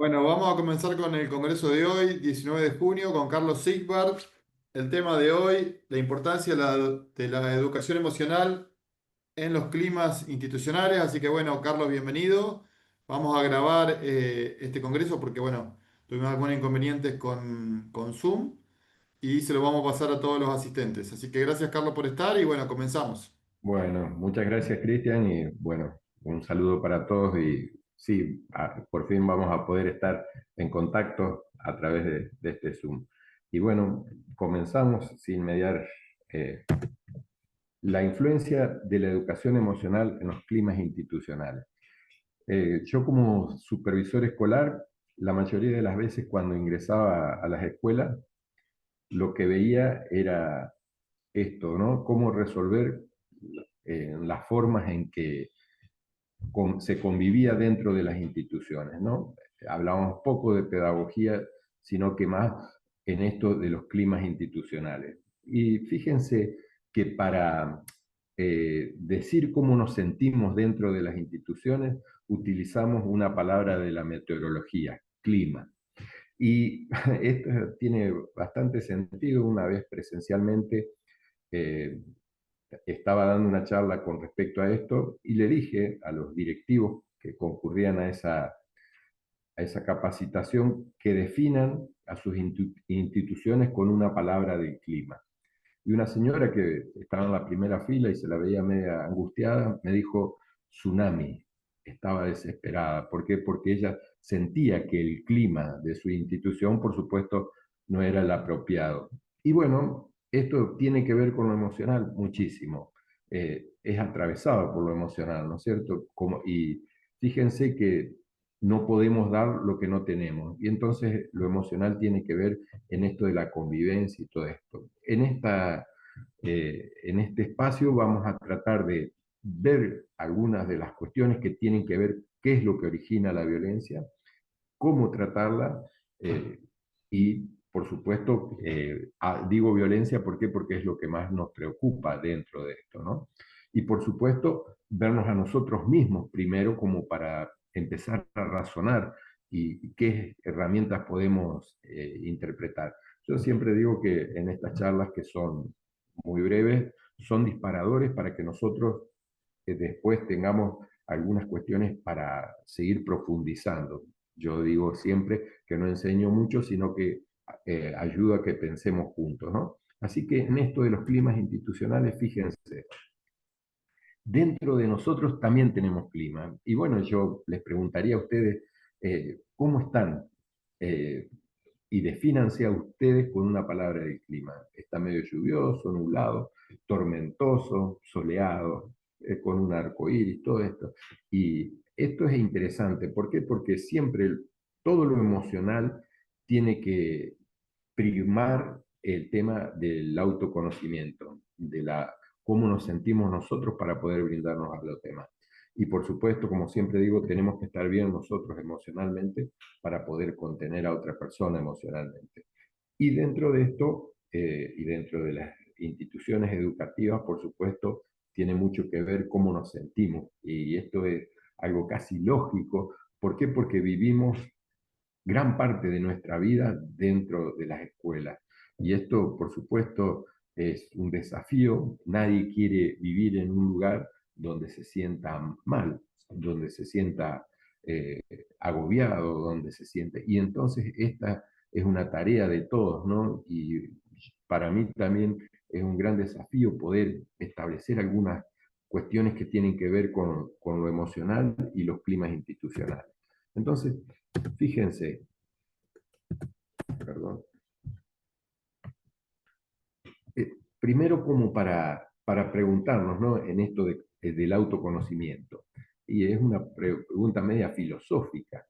Bueno, vamos a comenzar con el congreso de hoy, 19 de junio, con Carlos Sigbart. El tema de hoy, la importancia de la educación emocional en los climas institucionales. Así que bueno, Carlos, bienvenido. Vamos a grabar este congreso porque bueno, tuvimos algunos inconvenientes con Zoom y se lo vamos a pasar a todos los asistentes. Así que gracias, Carlos, por estar y bueno, comenzamos. Bueno, muchas gracias, Cristian, y bueno, un saludo para todos y sí, por fin vamos a poder estar en contacto a través de este Zoom. Y bueno, comenzamos sin mediar la influencia de la educación emocional en los climas institucionales. Yo como supervisor escolar, la mayoría de las veces cuando ingresaba a las escuelas, lo que veía era esto, ¿no? Cómo resolver las formas en que se convivía dentro de las instituciones, ¿no? Hablábamos poco de pedagogía, sino que más en esto de los climas institucionales. Y fíjense que para decir cómo nos sentimos dentro de las instituciones, utilizamos una palabra de la meteorología, clima. Y esto tiene bastante sentido. Una vez presencialmente eh, estaba dando una charla con respecto a esto y le dije a los directivos que concurrían a esa capacitación que definan a sus instituciones con una palabra del clima. Y una señora que estaba en la primera fila y se la veía media angustiada, me dijo tsunami. Estaba desesperada. ¿Por qué? Porque ella sentía que el clima de su institución, por supuesto, no era el apropiado. Y bueno, esto tiene que ver con lo emocional muchísimo. Es atravesado por lo emocional, ¿no es cierto? Y fíjense que no podemos dar lo que no tenemos. Y entonces lo emocional tiene que ver en esto de la convivencia y todo esto. En este espacio vamos a tratar de ver algunas de las cuestiones que tienen que ver qué es lo que origina la violencia, cómo tratarla y, por supuesto, digo violencia, ¿por qué? Porque es lo que más nos preocupa dentro de esto, ¿no? Y, por supuesto, vernos a nosotros mismos primero como para empezar a razonar y qué herramientas podemos interpretar. Yo siempre digo que en estas charlas que son muy breves, son disparadores para que nosotros después tengamos algunas cuestiones para seguir profundizando. Yo digo siempre que no enseño mucho, sino que ayudo a que pensemos juntos, ¿no? Así que en esto de los climas institucionales, fíjense, dentro de nosotros también tenemos clima. Y bueno, yo les preguntaría a ustedes, ¿cómo están? Eh, y defínanse a ustedes con una palabra del clima. Está medio lluvioso, nublado, tormentoso, soleado, con un arco iris, todo esto. Y esto es interesante. ¿Por qué? Porque siempre todo lo emocional tiene que primar el tema del autoconocimiento, cómo nos sentimos nosotros para poder brindarnos a los demás. Y por supuesto, como siempre digo, tenemos que estar bien nosotros emocionalmente para poder contener a otra persona emocionalmente. Y dentro de esto, y dentro de las instituciones educativas, por supuesto, tiene mucho que ver cómo nos sentimos. Y esto es algo casi lógico. ¿Por qué? Porque vivimos gran parte de nuestra vida dentro de las escuelas. Y esto, por supuesto, es un desafío. Nadie quiere vivir en un lugar donde se sienta mal, donde se sienta eh, agobiado, donde se siente... Y entonces esta es una tarea de todos, ¿no? Y para mí también es un gran desafío poder establecer algunas cuestiones que tienen que ver con lo emocional y los climas institucionales. Entonces, fíjense, perdón, primero como para preguntarnos, ¿no? En esto del autoconocimiento. Y es una pregunta media filosófica.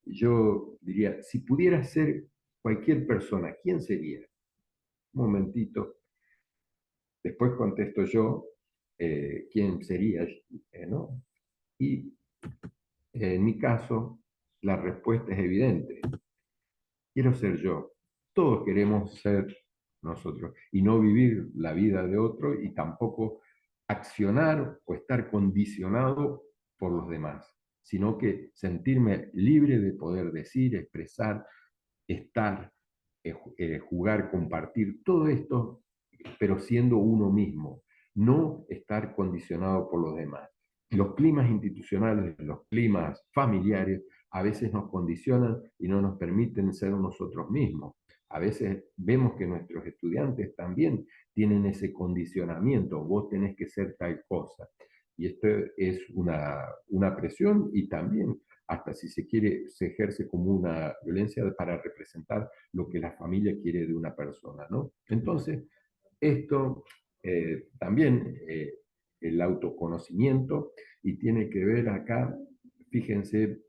Yo diría, si pudiera ser cualquier persona, ¿quién sería? Un momentito, después contesto yo quién sería, ¿no? Y en mi caso, la respuesta es evidente. Quiero ser yo. Todos queremos ser nosotros y no vivir la vida de otro y tampoco accionar o estar condicionado por los demás. sino que sentirme libre de poder decir, expresar, estar, jugar, compartir, todo esto, pero siendo uno mismo, no estar condicionado por los demás. Los climas institucionales, los climas familiares, a veces nos condicionan y no nos permiten ser nosotros mismos. A veces vemos que nuestros estudiantes también tienen ese condicionamiento, vos tenés que ser tal cosa. Y esto es una presión y también, hasta si se quiere, se ejerce como una violencia para representar lo que la familia quiere de una persona, ¿no? Entonces, esto también el autoconocimiento y tiene que ver acá, fíjense,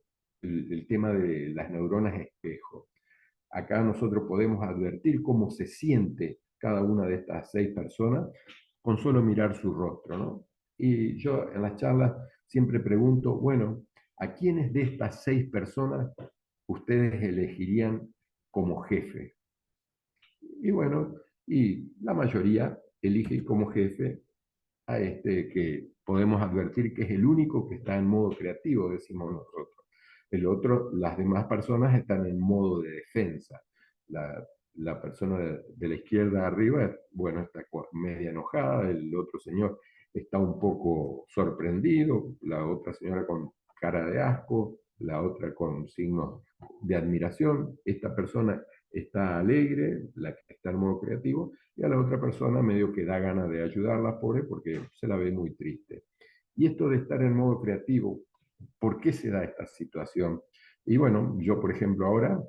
el tema de las neuronas espejo. Acá nosotros podemos advertir cómo se siente cada una de estas 6 personas con solo mirar su rostro, ¿no? Y yo en las charlas siempre pregunto, bueno, ¿a quiénes de estas 6 personas ustedes elegirían como jefe? Y bueno, y la mayoría elige como jefe a este que podemos advertir que es el único que está en modo creativo, decimos nosotros. El otro, las demás personas están en modo de defensa. La persona de la izquierda arriba, bueno, está media enojada, el otro señor está un poco sorprendido, la otra señora con cara de asco, la otra con signos de admiración. Esta persona está alegre, la que está en modo creativo, y a la otra persona medio que da ganas de ayudarla, pobre, porque se la ve muy triste. Y esto de estar en modo creativo, ¿por qué se da esta situación? Y bueno, yo por ejemplo ahora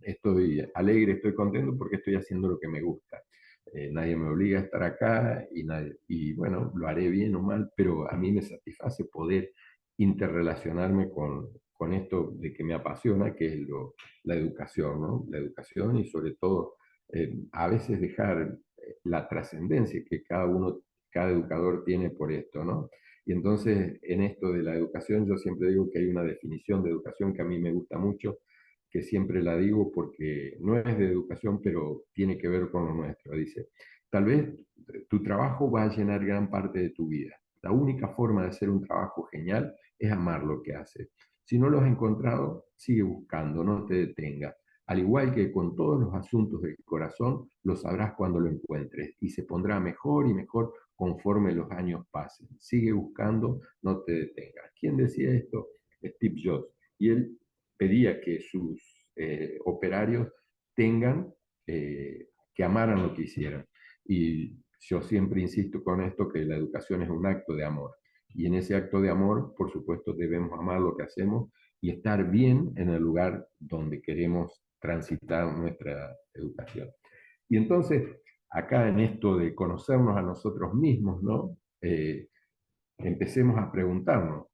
estoy alegre, estoy contento porque estoy haciendo lo que me gusta. Nadie me obliga a estar acá y bueno, lo haré bien o mal, pero a mí me satisface poder interrelacionarme con esto de que me apasiona, que es la educación, ¿no? La educación y sobre todo a veces dejar la trascendencia que cada educador tiene por esto, ¿no? Y entonces en esto de la educación yo siempre digo que hay una definición de educación que a mí me gusta mucho, que siempre la digo porque no es de educación, pero tiene que ver con lo nuestro. Dice, tal vez tu trabajo va a llenar gran parte de tu vida. La única forma de hacer un trabajo genial es amar lo que haces. Si no lo has encontrado, sigue buscando, no te detengas. Al igual que con todos los asuntos del corazón, lo sabrás cuando lo encuentres y se pondrá mejor y mejor conforme los años pasen. Sigue buscando, no te detengas. ¿Quién decía esto? Steve Jobs. Y él pedía que sus operarios tengan, que amaran lo que hicieran. Y yo siempre insisto con esto que la educación es un acto de amor. Y en ese acto de amor, por supuesto, debemos amar lo que hacemos y estar bien en el lugar donde queremos transitar nuestra educación. Y entonces, acá en esto de conocernos a nosotros mismos, ¿no? Empecemos a preguntarnos,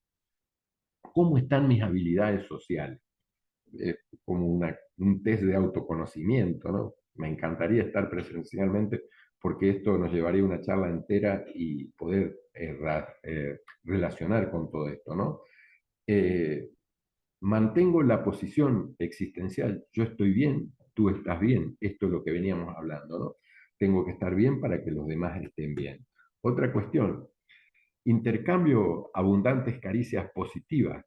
¿cómo están mis habilidades sociales? Como un test de autoconocimiento, ¿no? Me encantaría estar presencialmente porque esto nos llevaría una charla entera y poder relacionar con todo esto, ¿no? Eh, Mantengo la posición existencial, yo estoy bien, tú estás bien, esto es lo que veníamos hablando, ¿no? Tengo que estar bien para que los demás estén bien. Otra cuestión, intercambio abundantes caricias positivas,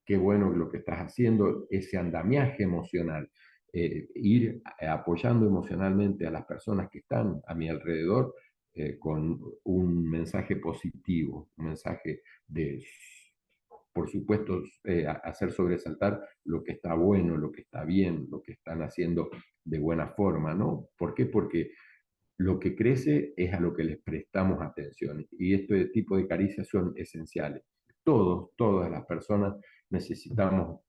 qué bueno lo que estás haciendo, ese andamiaje emocional, ir apoyando emocionalmente a las personas que están a mi alrededor con un mensaje positivo, un mensaje de, por supuesto, hacer sobresaltar lo que está bueno, lo que está bien, lo que están haciendo de buena forma, ¿no? ¿Por qué? Porque lo que crece es a lo que les prestamos atención y este tipo de caricias son esenciales. Todas las personas necesitamos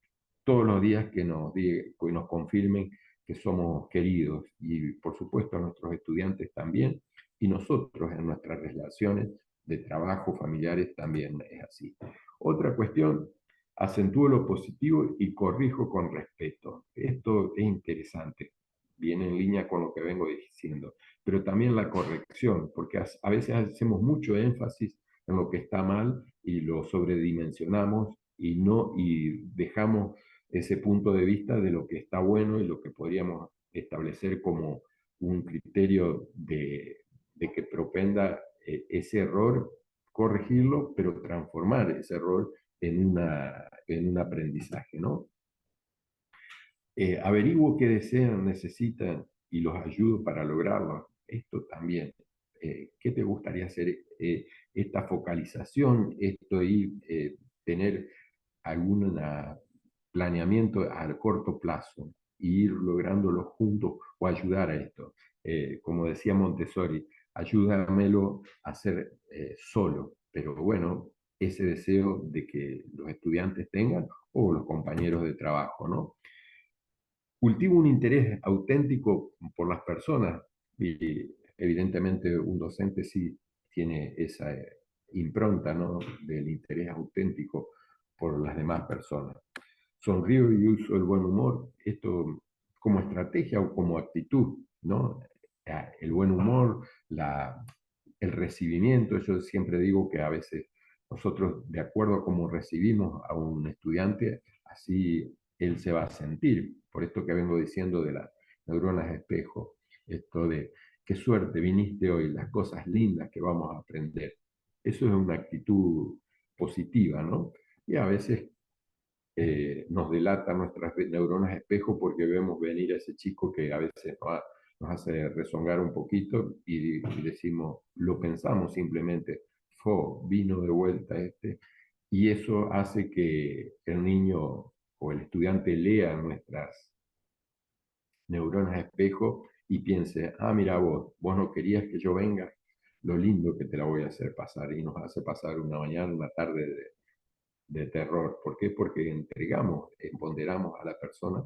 todos los días que nos confirmen que somos queridos y por supuesto a nuestros estudiantes también y nosotros en nuestras relaciones de trabajo, familiares también es así. Otra cuestión, acentúo lo positivo y corrijo con respeto. Esto es interesante, viene en línea con lo que vengo diciendo, pero también la corrección, porque a veces hacemos mucho énfasis en lo que está mal y lo sobredimensionamos y dejamos ese punto de vista de lo que está bueno y lo que podríamos establecer como un criterio de que propenda ese error, corregirlo, pero transformar ese error en un aprendizaje, ¿no? Averiguo qué desean, necesitan y los ayudo para lograrlo. Esto también. ¿Qué te gustaría hacer? Esta focalización, esto y tener algún planeamiento a corto plazo e ir lográndolo juntos o ayudar a esto. Como decía Montessori, ayúdamelo a hacer solo, pero bueno, ese deseo de que los estudiantes tengan o los compañeros de trabajo, ¿no? Cultivo un interés auténtico por las personas y evidentemente un docente sí tiene esa impronta, ¿no? Del interés auténtico por las demás personas. Sonrío y uso el buen humor, esto como estrategia o como actitud, ¿no? El buen humor, el recibimiento, yo siempre digo que a veces nosotros, de acuerdo a cómo recibimos a un estudiante, así él se va a sentir. Por esto que vengo diciendo de las neuronas espejo, esto de qué suerte viniste hoy, las cosas lindas que vamos a aprender. Eso es una actitud positiva, ¿no? Y a veces nos delata nuestras neuronas espejo porque vemos venir a ese chico que a veces nos hace rezongar un poquito y decimos, lo pensamos simplemente, vino de vuelta este, y eso hace que el niño o el estudiante lea nuestras neuronas espejo y piense, ah, mira vos no querías que yo venga, lo lindo que te la voy a hacer pasar, y nos hace pasar una mañana, una tarde de terror. ¿Por qué? Porque entregamos, empoderamos a la persona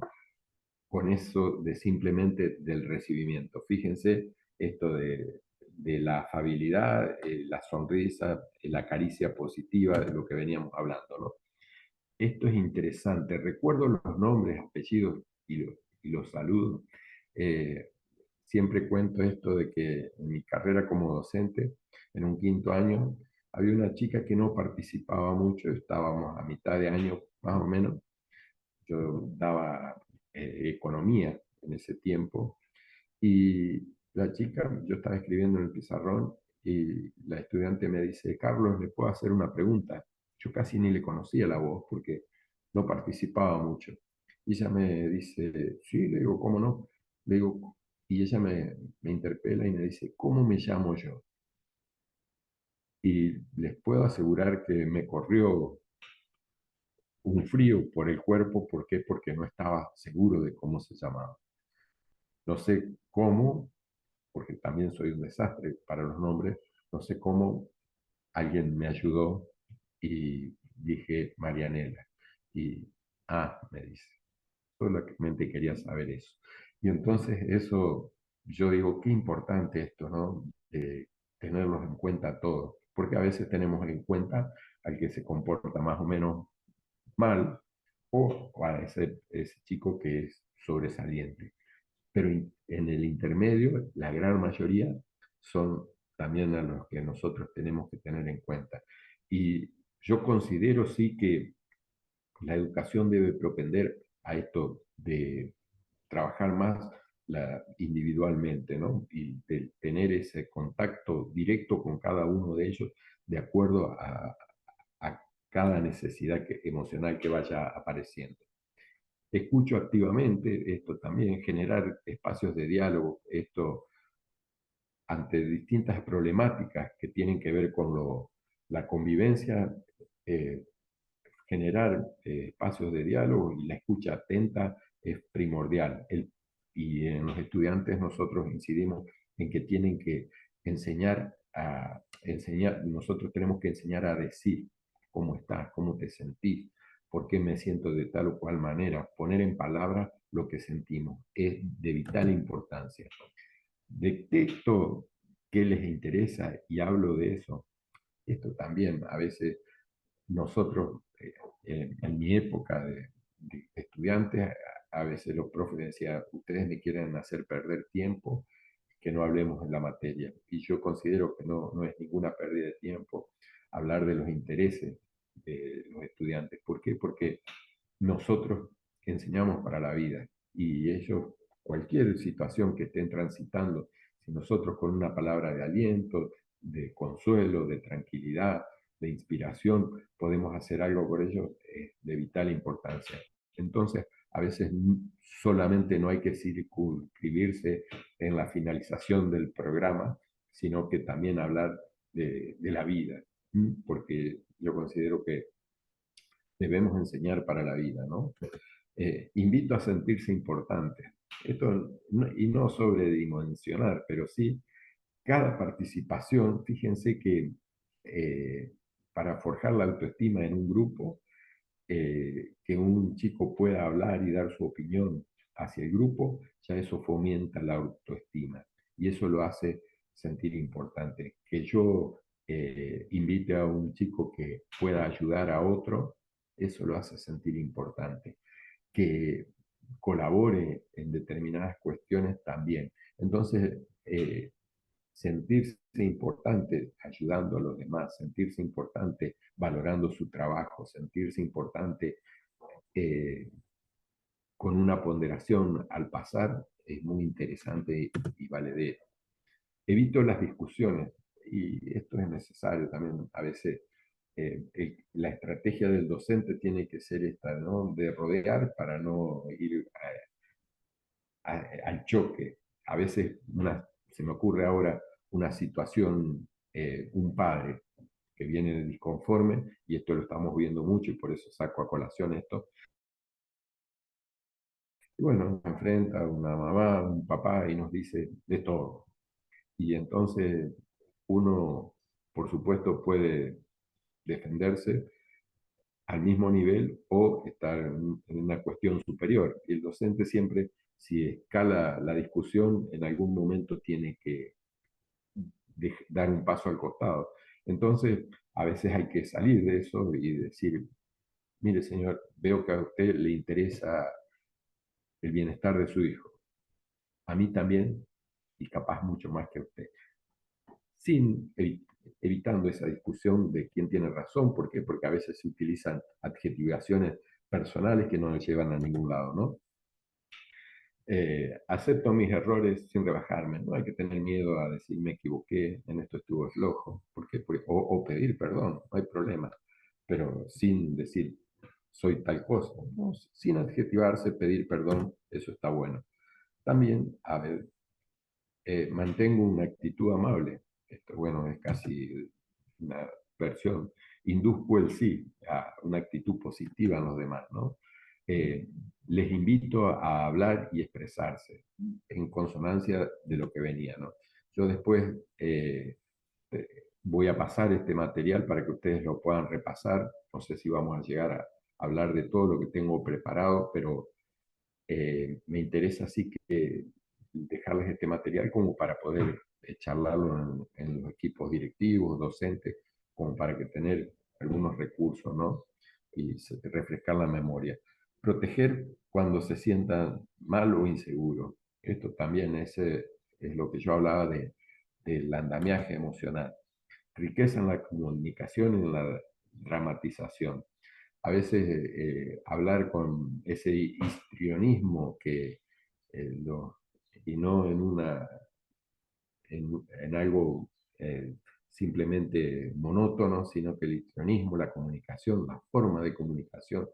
con eso de simplemente del recibimiento. Fíjense esto de la afabilidad, la sonrisa, la caricia positiva de lo que veníamos hablando, ¿no? Esto es interesante. Recuerdo los nombres, apellidos y los saludos. Eh, Siempre cuento esto de que en mi carrera como docente, en un quinto año, había una chica que no participaba mucho, estábamos a mitad de año más o menos. Yo daba economía en ese tiempo y la chica, yo estaba escribiendo en el pizarrón y la estudiante me dice, Carlos, ¿le puedo hacer una pregunta? Yo casi ni le conocía la voz porque no participaba mucho. Y ella me dice, sí, le digo, ¿cómo no? Le digo, y ella me interpela y me dice, ¿cómo me llamo yo? Y les puedo asegurar que me corrió un frío por el cuerpo. ¿Por qué? Porque no estaba seguro de cómo se llamaba. No sé cómo, porque también soy un desastre para los nombres, no sé cómo alguien me ayudó y dije Marianela. Y, me dice, solamente quería saber eso. Y entonces eso, yo digo, qué importante esto, ¿no? Tenerlos en cuenta todos, porque a veces tenemos en cuenta al que se comporta más o menos mal o a ese chico que es sobresaliente. Pero en el intermedio, la gran mayoría son también a los que nosotros tenemos que tener en cuenta. Y yo considero sí que la educación debe propender a esto de trabajar más individualmente, ¿no? Y de tener ese contacto directo con cada uno de ellos de acuerdo a cada necesidad emocional que vaya apareciendo. Escucho activamente, esto también, generar espacios de diálogo, esto ante distintas problemáticas que tienen que ver con la convivencia, eh, generar espacios de diálogo y la escucha atenta es primordial. Y en los estudiantes nosotros incidimos en que tienen que enseñar, nosotros tenemos que enseñar a decir cómo estás, cómo te sentís, por qué me siento de tal o cual manera, poner en palabras lo que sentimos es de vital importancia. Detecto qué les interesa y hablo de eso. Esto también a veces nosotros, en mi época de estudiantes, a veces los profes decían, ustedes me quieren hacer perder tiempo, que no hablemos de la materia. Y yo considero que no es ninguna pérdida de tiempo hablar de los intereses de los estudiantes. ¿Por qué? Porque nosotros enseñamos para la vida y ellos, cualquier situación que estén transitando, si nosotros con una palabra de aliento, de consuelo, de tranquilidad, de inspiración, podemos hacer algo por ellos, es de vital importancia. Entonces, a veces solamente no hay que circunscribirse en la finalización del programa, sino que también hablar de la vida, porque yo considero que debemos enseñar para la vida, ¿no? Invito a sentirse importante. Esto, y no sobredimensionar, pero sí cada participación, fíjense que para forjar la autoestima en un grupo, que un chico pueda hablar y dar su opinión hacia el grupo, ya eso fomenta la autoestima y eso lo hace sentir importante. Que yo invite a un chico que pueda ayudar a otro, eso lo hace sentir importante. Que colabore en determinadas cuestiones también. Entonces, sentirse importante ayudando a los demás, sentirse importante valorando su trabajo, sentirse importante eh, con una ponderación al pasar es muy interesante y valedero. Evito las discusiones y esto es necesario también. A veces la estrategia del docente tiene que ser esta, ¿no? De rodear para no ir al choque. A veces se me ocurre ahora una situación, un padre que viene disconforme, y esto lo estamos viendo mucho y por eso saco a colación esto. Y bueno, se enfrenta a una mamá, un papá y nos dice de todo. Y entonces uno, por supuesto, puede defenderse al mismo nivel o estar en una cuestión superior. Y el docente siempre, si escala la discusión, en algún momento tiene que dar un paso al costado. Entonces, a veces hay que salir de eso y decir, mire señor, veo que a usted le interesa el bienestar de su hijo. A mí también, y capaz mucho más que a usted. Sin evitando esa discusión de quién tiene razón, ¿por qué? Porque a veces se utilizan adjetivaciones personales que no nos llevan a ningún lado, ¿no? Acepto mis errores sin rebajarme, no hay que tener miedo a decir me equivoqué, en esto estuve flojo, porque, o pedir perdón, no hay problema, pero sin decir soy tal cosa, ¿no? Sin adjetivarse, pedir perdón, eso está bueno. También, a ver, mantengo una actitud amable, esto bueno, es casi una versión, induzco el sí a una actitud positiva en los demás, ¿no? Eh, Les invito a hablar y expresarse en consonancia de lo que venía, ¿no? Yo después voy a pasar este material para que ustedes lo puedan repasar. No sé si vamos a llegar a hablar de todo lo que tengo preparado, pero me interesa así que dejarles este material como para poder charlarlo en los equipos directivos, docentes, como para que tener algunos recursos, ¿no? Y refrescar la memoria. Proteger cuando se sientan mal o inseguros. Esto también es lo que yo hablaba del andamiaje emocional. Riqueza en la comunicación y en la dramatización. A veces hablar con ese histrionismo y no en algo simplemente monótono, sino que el histrionismo, la comunicación, la forma de comunicación,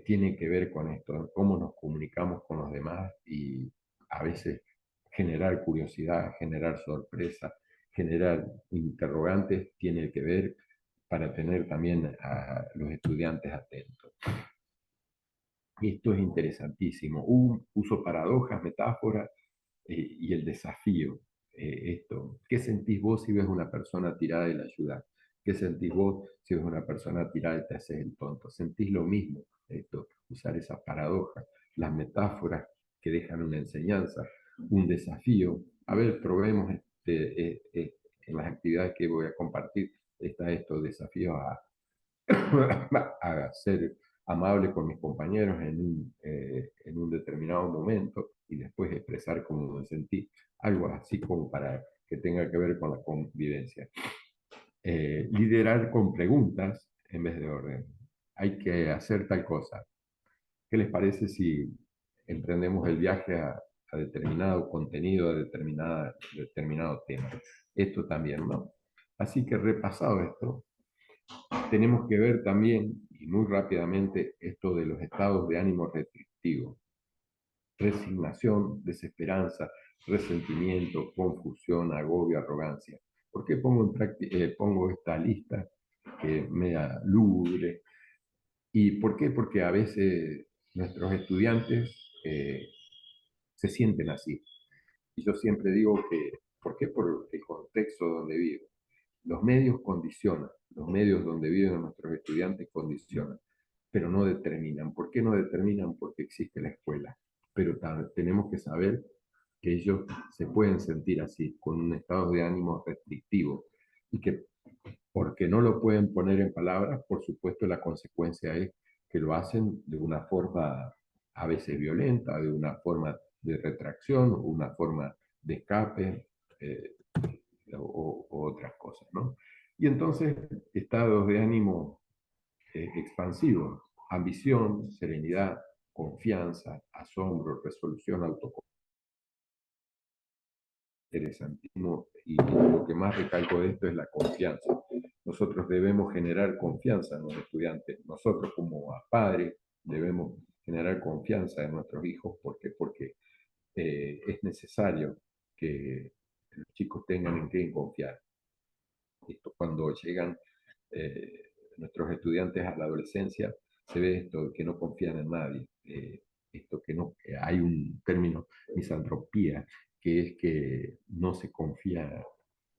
tiene que ver con esto, cómo nos comunicamos con los demás y a veces generar curiosidad, generar sorpresa, generar interrogantes, tiene que ver para tener también a los estudiantes atentos. Esto es interesantísimo. Uso paradojas, metáforas y el desafío. ¿Qué sentís vos si ves una persona tirada y la ayudás? ¿Qué sentís vos si ves una persona tirada y te haces el tonto? ¿Sentís lo mismo? Usar esas paradojas, las metáforas que dejan una enseñanza, un desafío. A ver, probemos en las actividades que voy a compartir, estos desafíos a ser amable con mis compañeros en un determinado momento y después expresar cómo me sentí, algo así como para que tenga que ver con la convivencia. Liderar con preguntas en vez de orden. Hay que hacer tal cosa. ¿Qué les parece si emprendemos el viaje a determinado contenido, a determinado tema? Esto también, ¿no? Así que repasado esto, tenemos que ver también, y muy rápidamente, esto de los estados de ánimo restrictivos: resignación, desesperanza, resentimiento, confusión, agobio, arrogancia. ¿Por qué pongo esta lista que es media lúgubre? ¿Y por qué? Porque a veces nuestros estudiantes se sienten así. Y yo siempre digo que, ¿por qué? Por el contexto donde viven. Los medios condicionan, los medios donde viven nuestros estudiantes condicionan, pero no determinan. ¿Por qué no determinan? Porque existe la escuela. Pero tenemos que saber que ellos se pueden sentir así, con un estado de ánimo restrictivo, y que porque no lo pueden poner en palabras, por supuesto la consecuencia es que lo hacen de una forma a veces violenta, de una forma de retracción, una forma de escape, eh, o otras cosas, ¿no? Y entonces, estados de ánimo expansivos: ambición, serenidad, confianza, asombro, resolución, autocontrol. Interesantísimo, y lo que más recalco de esto es la confianza. Nosotros debemos generar confianza en los estudiantes. Nosotros como padres debemos generar confianza en nuestros hijos. ¿Por qué? Porque es necesario que los chicos tengan en qué confiar. Esto, cuando llegan nuestros estudiantes a la adolescencia, se ve esto que no confían en nadie. Esto que no, que hay un término, misantropía, que es que no se confía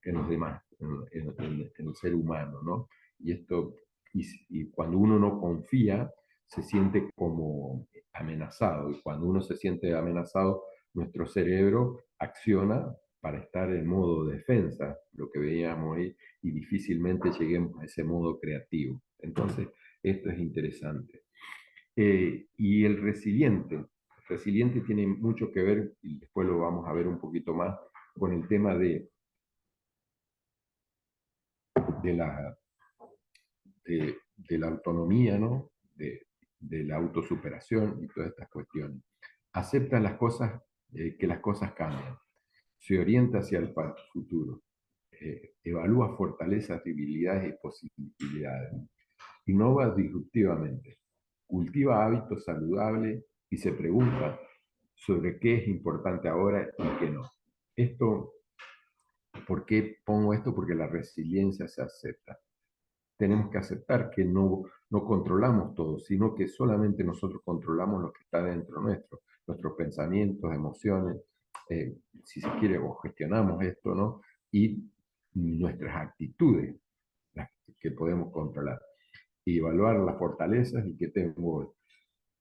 en los demás, en el ser humano, ¿no? Y esto, y cuando uno no confía, se siente como amenazado, y cuando uno se siente amenazado, nuestro cerebro acciona para estar en modo defensa, lo que veíamos ahí, y difícilmente lleguemos a ese modo creativo. Entonces, esto es interesante. Y el resiliente tiene mucho que ver, y después lo vamos a ver un poquito más, con el tema de la, de la autonomía, ¿no? De la autosuperación y todas estas cuestiones. Acepta las cosas, que las cosas cambian. Se orienta hacia el futuro. Evalúa fortalezas, debilidades y posibilidades. Innova disruptivamente. Cultiva hábitos saludables y se pregunta sobre qué es importante ahora y qué no. Esto, ¿por qué pongo esto? Porque la resiliencia se acepta. Tenemos que aceptar que no controlamos todo, sino que solamente nosotros controlamos lo que está dentro nuestro, nuestros pensamientos, emociones, si se quiere, o gestionamos esto, ¿no? Y nuestras actitudes, las que podemos controlar. Y evaluar las fortalezas y que tengo.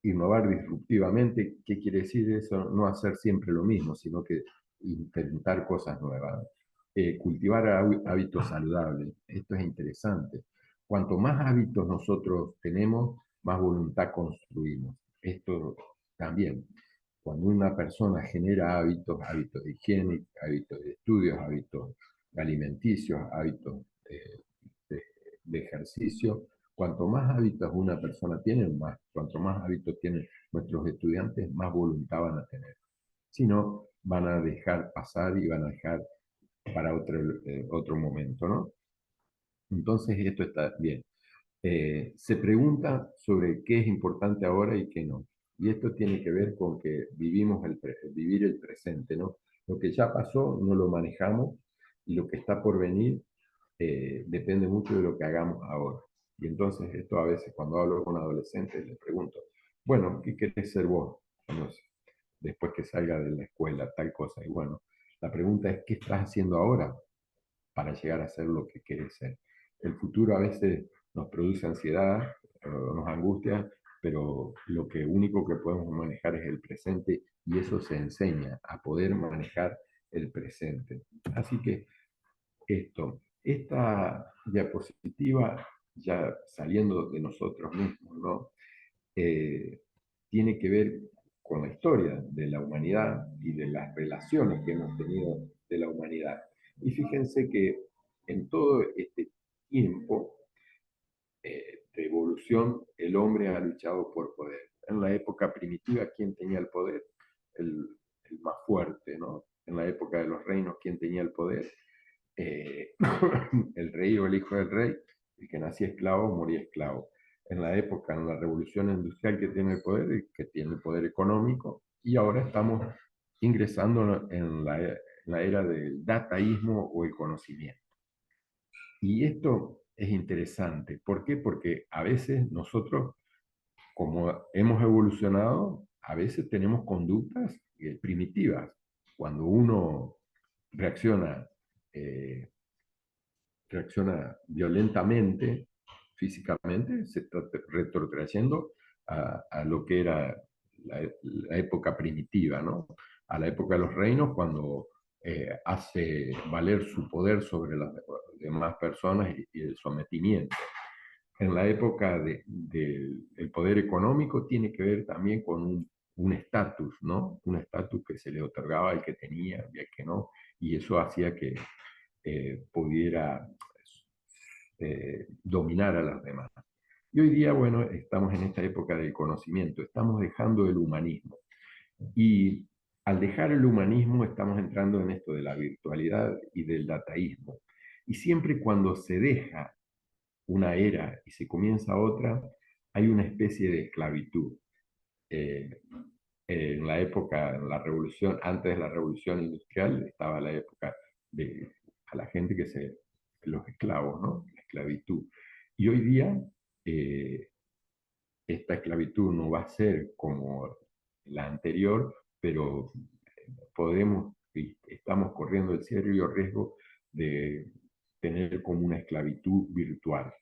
Innovar disruptivamente, ¿qué quiere decir eso? No hacer siempre lo mismo, sino que intentar cosas nuevas. Cultivar hábitos saludables. Esto es interesante. Cuanto más hábitos nosotros tenemos, más voluntad construimos. Esto también. Cuando una persona genera hábitos, hábitos de higiene, hábitos de estudios, hábitos alimenticios, hábitos de, de ejercicio, cuanto más hábitos una persona tiene, cuanto más hábitos tienen nuestros estudiantes, más voluntad van a tener. Si no, van a dejar pasar y van a dejar para otro momento, ¿no? Entonces, esto está bien. Se pregunta sobre qué es importante ahora y qué no. Y esto tiene que ver con que vivir el presente, ¿no? Lo que ya pasó no lo manejamos, y lo que está por venir depende mucho de lo que hagamos ahora. Y entonces esto a veces, cuando hablo con adolescentes, les pregunto: bueno, ¿qué querés ser vos? No sé, después que salga de la escuela, tal cosa. Y bueno, la pregunta es: ¿qué estás haciendo ahora para llegar a ser lo que querés ser? El futuro a veces nos produce ansiedad, nos angustia, pero lo que único que podemos manejar es el presente, y eso se enseña, a poder manejar el presente. Así que esta diapositiva, ya saliendo de nosotros mismos, ¿no? Tiene que ver con la historia de la humanidad y de las relaciones que hemos tenido de la humanidad. Y fíjense que en todo este tiempo de evolución, el hombre ha luchado por poder. En la época primitiva, ¿quién tenía el poder? El más fuerte, ¿no? En la época de los reinos, ¿quién tenía el poder? Eh, el rey o el hijo del rey. El que nacía esclavo moría esclavo. En la época, en la revolución industrial que tiene el poder, que tiene el poder económico, y ahora estamos ingresando en la era del dataísmo o el conocimiento. Y esto es interesante. ¿Por qué? Porque a veces nosotros, como hemos evolucionado, a veces tenemos conductas primitivas. Cuando uno reacciona, eh, reacciona violentamente, físicamente, se está retrotrayendo a lo que era la época primitiva, ¿no? A la época de los reinos, cuando hace valer su poder sobre las demás personas y el sometimiento. En la época del poder económico tiene que ver también con un estatus, ¿no? Un estatus que se le otorgaba al que tenía y al que no, y eso hacía que pudiera dominar a las demás. Y hoy día, bueno, estamos en esta época del conocimiento, estamos dejando el humanismo. Y al dejar el humanismo estamos entrando en esto de la virtualidad y del dataísmo. Y siempre cuando se deja una era y se comienza otra, hay una especie de esclavitud. Eh, en la época, en la revolución, antes de la revolución industrial, estaba la época de a la gente los esclavos, ¿no? La esclavitud. Y hoy día, eh, esta esclavitud no va a ser como la anterior, pero podemos y estamos corriendo el serio riesgo de tener como una esclavitud virtual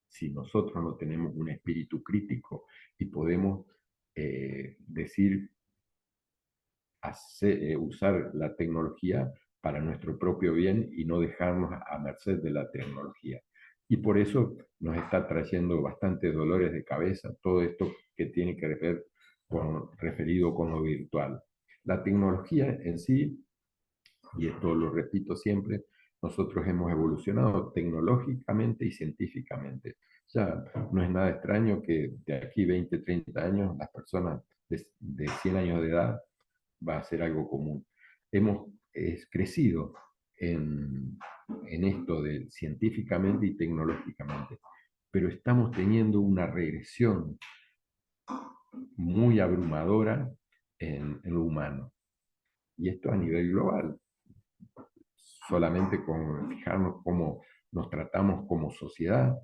si nosotros no tenemos un espíritu crítico y podemos decir, usar la tecnología para nuestro propio bien y no dejarnos a merced de la tecnología. Y por eso nos está trayendo bastantes dolores de cabeza todo esto que tiene que ver referido con lo virtual. La tecnología en sí, y esto lo repito siempre, nosotros hemos evolucionado tecnológicamente y científicamente. Ya no es nada extraño que de aquí 20, 30 años las personas de 100 años de edad va a ser algo común. Hemos crecido en esto de científicamente y tecnológicamente, pero estamos teniendo una regresión muy abrumadora en lo humano. Y esto a nivel global. Solamente con fijarnos cómo nos tratamos como sociedad,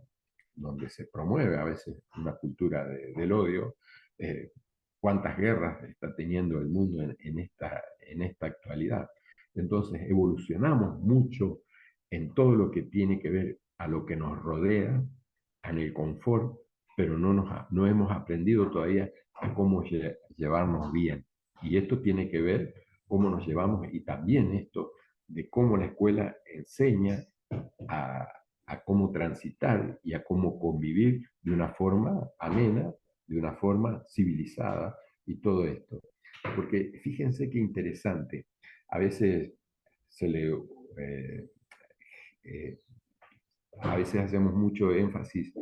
donde se promueve a veces una cultura del odio, eh, cuántas guerras está teniendo el mundo en esta actualidad. Entonces evolucionamos mucho en todo lo que tiene que ver a lo que nos rodea, en el confort, pero no hemos aprendido todavía a cómo llevarnos bien. Y esto tiene que ver cómo nos llevamos y también esto de cómo la escuela enseña a, a cómo transitar y a cómo convivir de una forma amena, de una forma civilizada y todo esto. Porque fíjense qué interesante, a veces se le, eh, eh, a veces hacemos mucho énfasis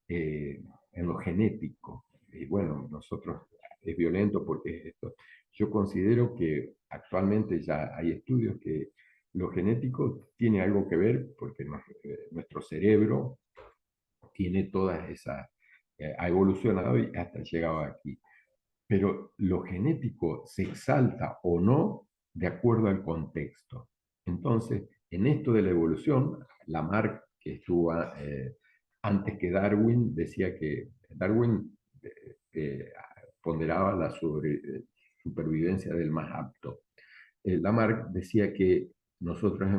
en lo genético. Y bueno, nosotros es violento porque es esto. Yo considero que actualmente ya hay estudios que lo genético tiene algo que ver porque nuestro cerebro tiene todas esas, ha evolucionado y hasta llegado aquí. Pero lo genético se exalta o no de acuerdo al contexto. Entonces, en esto de la evolución, Lamarck, que estuvo antes que Darwin, decía que Darwin eh, ponderaba la supervivencia del más apto. Lamarck decía que nosotros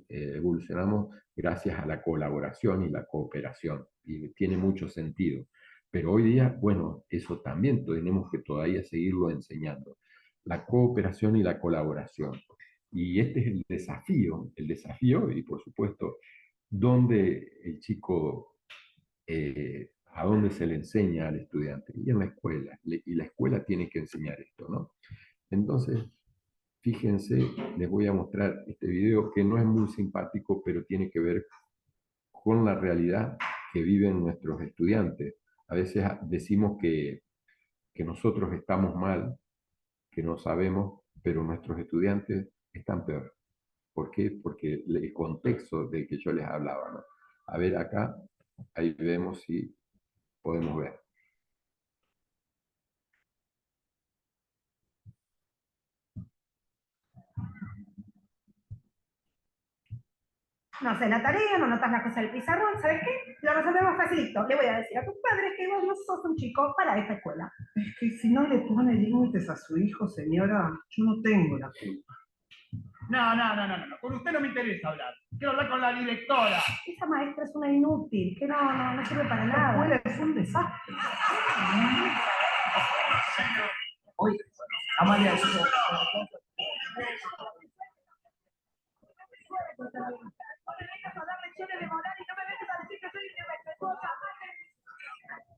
evolucionamos gracias a la colaboración y la cooperación, y tiene mucho sentido. Pero hoy día, bueno, eso también tenemos que todavía seguirlo enseñando, la cooperación y la colaboración. Y este es el desafío y por supuesto, donde el chico, a dónde se le enseña al estudiante, y en la escuela, y la escuela tiene que enseñar esto, ¿no? Entonces, fíjense, les voy a mostrar este video que no es muy simpático, pero tiene que ver con la realidad que viven nuestros estudiantes. A veces decimos que nosotros estamos mal, que no sabemos, pero nuestros estudiantes están peor. ¿Por qué? Porque el contexto del que yo les hablaba, ¿no? A ver acá, ahí vemos si podemos ver. No haces la tarea, no notas la cosa del pizarrón, ¿sabes qué? Lo resolvemos facilito. Le voy a decir a tus padres que vos no sos un chico para esta escuela. Es que si no le pone límites a su hijo, señora, yo no tengo la culpa. No. Con usted no me interesa hablar. Quiero hablar con la directora. Esa maestra es una inútil, que no sirve para La nada. escuela es un desastre. Oye, Amalia,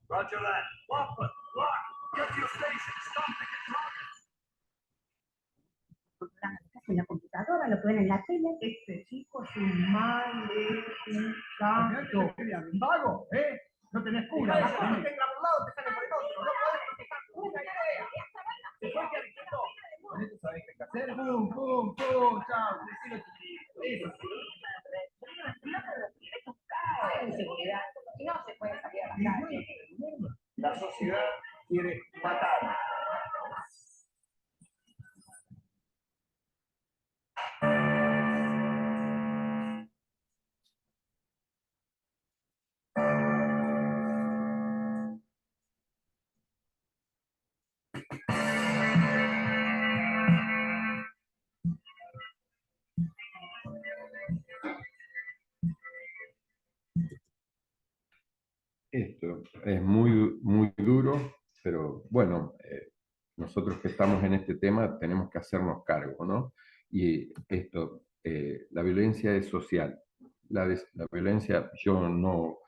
Roger that. Lockwood, lock. Get to your station. Stop the En la computadora, lo que ven en la tele. este chico es un maleducado. ¿Un vago? ¿Eh? No tenés cura. Las cosas que entran por un lado te salen por el otro. No podés proteger una idea. Se fue que arquitecto. Con esto sabés qué hay que hacer. Pum, pum, pum. Chao. Decilo chiquito. Eso. Seguridad. Y no se puede salir a la calle. La sociedad quiere matar. Esto es muy duro, pero bueno, nosotros que estamos en este tema tenemos que hacernos cargo, ¿no? Y esto, la violencia es social. La violencia, yo no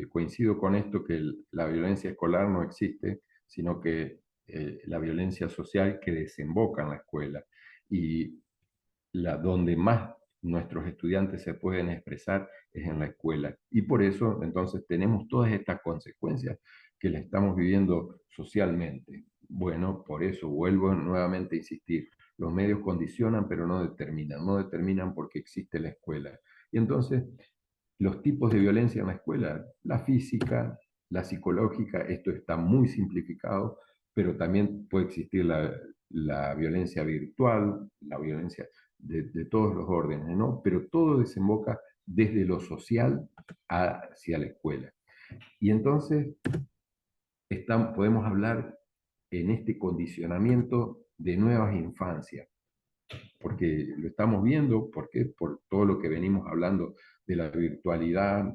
coincido con esto, que la violencia escolar no existe, sino que la violencia social que desemboca en la escuela. Y donde más nuestros estudiantes se pueden expresar es en la escuela. Y por eso, entonces, tenemos todas estas consecuencias que las estamos viviendo socialmente. Bueno, por eso vuelvo nuevamente a insistir. Los medios condicionan, pero no determinan. No determinan porque existe la escuela. Y entonces, los tipos de violencia en la escuela, la física, la psicológica, esto está muy simplificado, pero también puede existir la violencia virtual, la violencia de todos los órdenes, ¿no? Pero todo desemboca desde lo social hacia la escuela. Y entonces podemos hablar en este condicionamiento de nuevas infancias, porque lo estamos viendo, porque por todo lo que venimos hablando de la virtualidad,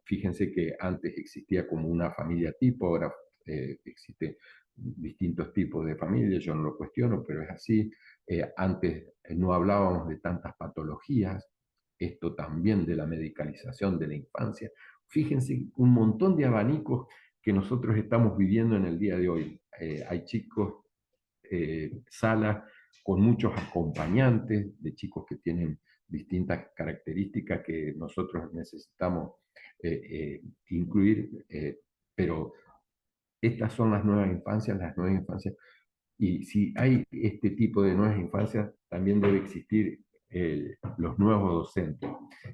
fíjense que antes existía como una familia tipo, ahora existe distintos tipos de familias, yo no lo cuestiono, pero es así. Antes no hablábamos de tantas patologías, esto también de la medicalización de la infancia. Fíjense un montón de abanicos que nosotros estamos viviendo en el día de hoy. Hay chicos, salas con muchos acompañantes de chicos que tienen distintas características que nosotros necesitamos incluir, pero estas son las nuevas infancias, y si hay este tipo de nuevas infancias, también debe existir los nuevos docentes.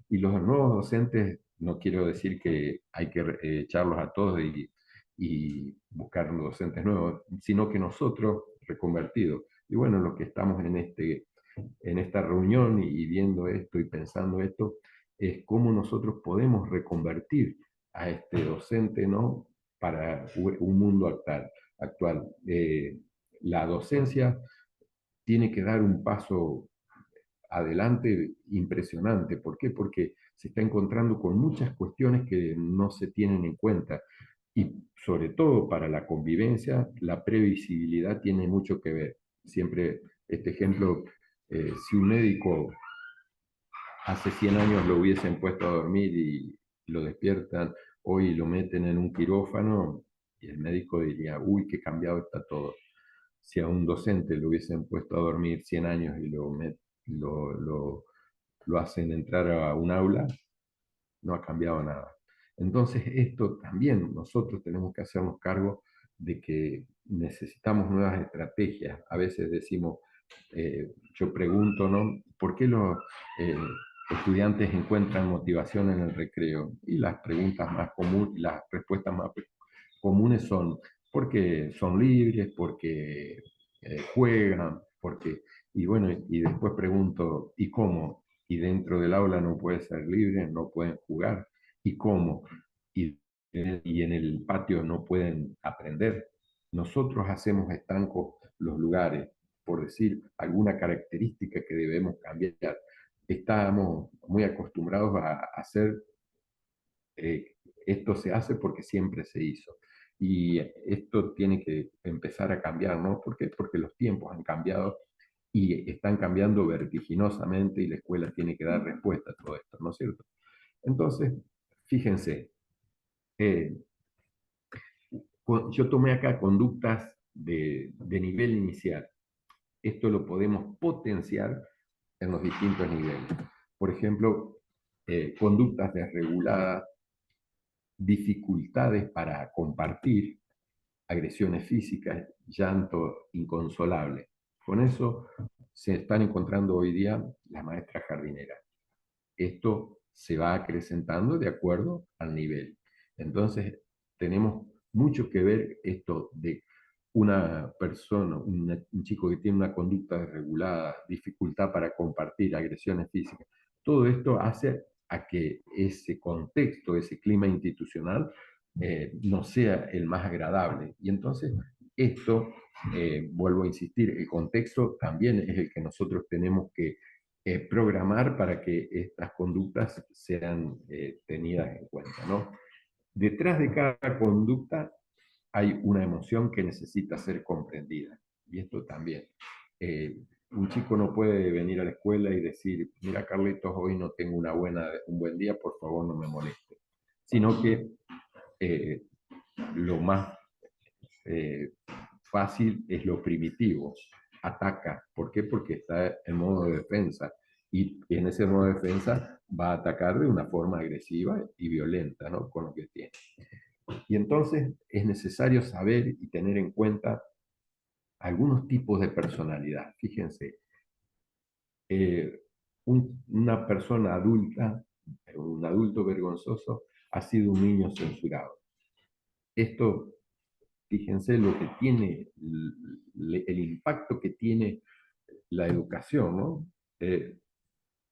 Y los nuevos docentes, no quiero decir que hay que echarlos a todos y buscar docentes nuevos, sino que nosotros, reconvertidos, y bueno, los que estamos en esta reunión y viendo esto y pensando esto, es cómo nosotros podemos reconvertir a este docente, ¿no? Para un mundo actual. La docencia tiene que dar un paso adelante impresionante. ¿Por qué? Porque se está encontrando con muchas cuestiones que no se tienen en cuenta. Y sobre todo para la convivencia, la previsibilidad tiene mucho que ver. Siempre este ejemplo, si un médico hace 100 años lo hubiesen puesto a dormir y lo despiertan, hoy lo meten en un quirófano, y el médico diría, uy, qué cambiado está todo. Si a un docente lo hubiesen puesto a dormir 100 años y lo hacen entrar a un aula, no ha cambiado nada. Entonces, esto también nosotros tenemos que hacernos cargo de que necesitamos nuevas estrategias. A veces decimos, yo pregunto, ¿no? ¿Por qué estudiantes encuentran motivación en el recreo. Y las preguntas más comunes, las respuestas más comunes son porque son libres, porque juegan, porque... Y bueno, y después pregunto, ¿y cómo? Y dentro del aula no puede ser libre, no pueden jugar. ¿Y cómo? Y en el patio no pueden aprender. Nosotros hacemos estancos los lugares, por decir alguna característica que debemos cambiar. Estamos muy acostumbrados a hacer, esto se hace porque siempre se hizo. Y esto tiene que empezar a cambiar, ¿no? ¿Por qué? Porque los tiempos han cambiado y están cambiando vertiginosamente y la escuela tiene que dar respuesta a todo esto, ¿no es cierto? Entonces, fíjense, eh, yo tomé acá conductas de nivel inicial. Esto lo podemos potenciar en los distintos niveles. Por ejemplo, conductas desreguladas, dificultades para compartir, agresiones físicas, llanto inconsolable. Con eso se están encontrando hoy día las maestras jardineras. Esto se va acrecentando de acuerdo al nivel. Entonces, tenemos mucho que ver esto de una persona, un chico que tiene una conducta desregulada, dificultad para compartir, agresiones físicas. Todo esto hace a que ese contexto, ese clima institucional, no sea el más agradable. Y entonces, esto, vuelvo a insistir, el contexto también es el que nosotros tenemos que programar para que estas conductas sean tenidas en cuenta, ¿no? Detrás de cada conducta hay una emoción que necesita ser comprendida. Y esto también. Un chico no puede venir a la escuela y decir, mira Carlitos, hoy no tengo un buen día, por favor no me moleste. Sino que eh, lo más fácil es lo primitivo. Ataca. ¿Por qué? Porque está en modo de defensa. Y en ese modo de defensa va a atacar de una forma agresiva y violenta, ¿no? Con lo que tiene. Y entonces es necesario saber y tener en cuenta algunos tipos de personalidad. Fíjense, una persona adulta, un adulto vergonzoso, ha sido un niño censurado. Esto, fíjense lo que tiene, el impacto que tiene la educación, ¿no?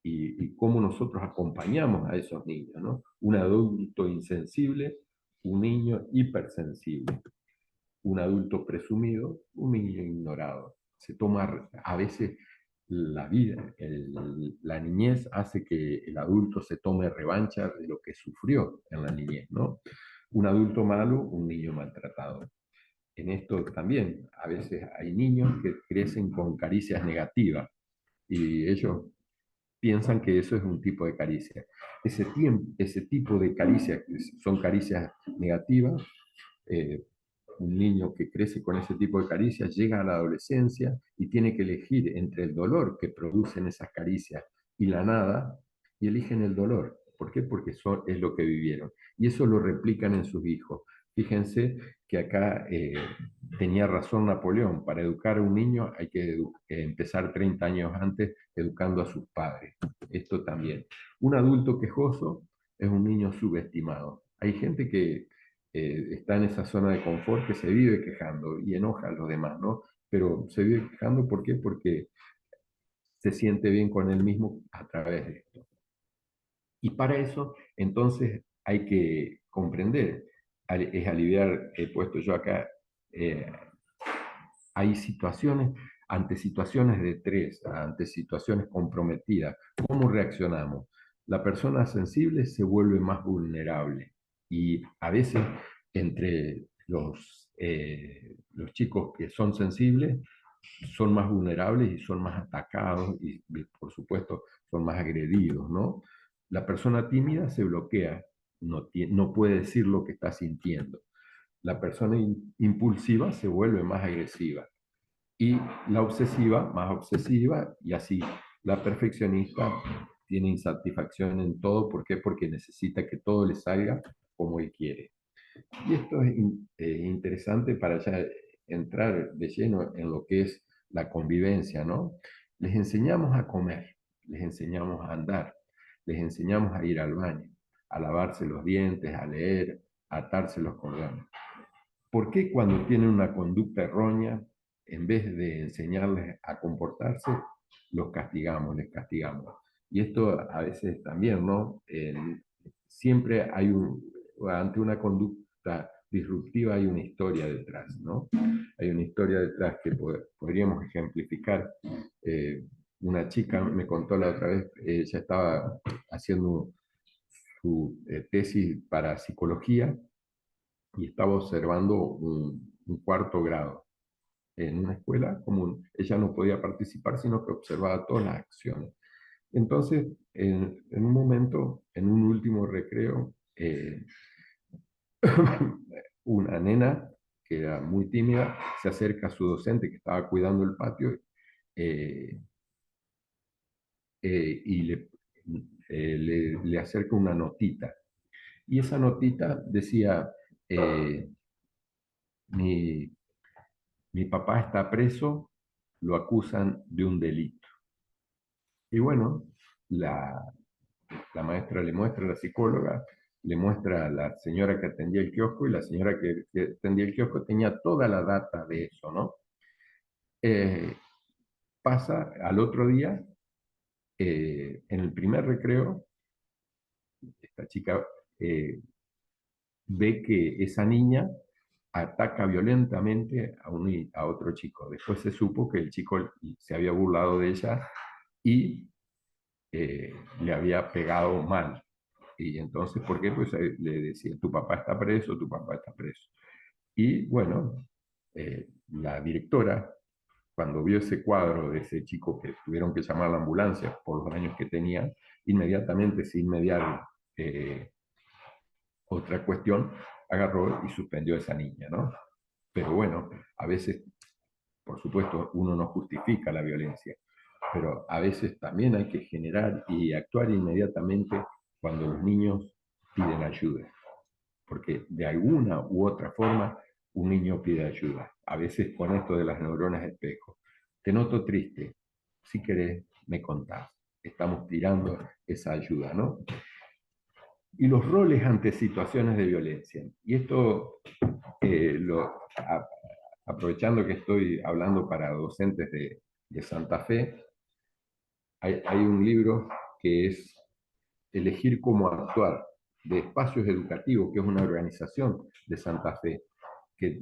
Y cómo nosotros acompañamos a esos niños, ¿no? Un adulto insensible, un niño hipersensible, un adulto presumido, un niño ignorado. Se toma a veces la vida, la niñez hace que el adulto se tome revancha de lo que sufrió en la niñez, ¿no? Un adulto malo, un niño maltratado. En esto también, a veces hay niños que crecen con caricias negativas y ellos piensan que eso es un tipo de caricia. Ese tipo de caricias, que son caricias negativas, un niño que crece con ese tipo de caricias llega a la adolescencia y tiene que elegir entre el dolor que producen esas caricias y la nada, y eligen el dolor. ¿Por qué? Porque es lo que vivieron. Y eso lo replican en sus hijos. Fíjense que acá tenía razón Napoleón, para educar a un niño hay que empezar 30 años antes educando a sus padres. Esto también. Un adulto quejoso es un niño subestimado. Hay gente que está en esa zona de confort que se vive quejando y enoja a los demás, ¿no? Pero se vive quejando, ¿por qué? Porque se siente bien con él mismo a través de esto. Y para eso, entonces, hay que comprender, es aliviar, he puesto yo acá, eh, hay situaciones, ante situaciones de estrés, ante situaciones comprometidas, ¿cómo reaccionamos? La persona sensible se vuelve más vulnerable y a veces entre los chicos que son sensibles son más vulnerables y son más atacados y por supuesto son más agredidos, ¿no? La persona tímida se bloquea, no puede decir lo que está sintiendo. La persona impulsiva se vuelve más agresiva y la obsesiva más obsesiva y así. La perfeccionista tiene insatisfacción en todo. ¿Por qué? Porque necesita que todo le salga como él quiere. Y esto es interesante para ya entrar de lleno en lo que es la convivencia, ¿no? Les enseñamos a comer, les enseñamos a andar, les enseñamos a ir al baño, a lavarse los dientes, a leer, a atarse los cordones. ¿Por qué cuando tienen una conducta errónea, en vez de enseñarles a comportarse, los castigamos, les castigamos? Y esto a veces también, ¿no? Siempre hay ante una conducta disruptiva hay una historia detrás, ¿no? Hay una historia detrás que podríamos ejemplificar. Una chica me contó la otra vez, ella estaba haciendo su tesis para psicología y estaba observando un cuarto grado en una escuela común. Ella no podía participar, sino que observaba todas las acciones. Entonces, en un momento, en un último recreo, una nena que era muy tímida se acerca a su docente que estaba cuidando el patio y le acerca una notita. Y esa notita decía, mi papá está preso, lo acusan de un delito. Y bueno, la maestra le muestra a la psicóloga, le muestra a la señora que atendía el kiosco, y la señora que atendía el kiosco tenía toda la data de eso, ¿no? Pasa al otro día, en el primer recreo, esta chica ve que esa niña ataca violentamente a otro chico. Después se supo que el chico se había burlado de ella y le había pegado mal. Y entonces, ¿por qué? Pues le decía, tu papá está preso, tu papá está preso. Y bueno, la directora, cuando vio ese cuadro de ese chico que tuvieron que llamar a la ambulancia por los daños que tenía, inmediatamente, sin mediar otra cuestión, agarró y suspendió a esa niña, ¿no? Pero bueno, a veces, por supuesto, uno no justifica la violencia, pero a veces también hay que generar y actuar inmediatamente cuando los niños piden ayuda, porque de alguna u otra forma un niño pide ayuda. A veces con esto de las neuronas espejo. Te noto triste, si querés me contás. Estamos tirando esa ayuda, ¿no? Y los roles ante situaciones de violencia. Y esto, aprovechando que estoy hablando para docentes de Santa Fe, hay un libro que es Elegir cómo actuar, de Espacios Educativos, que es una organización de Santa Fe, que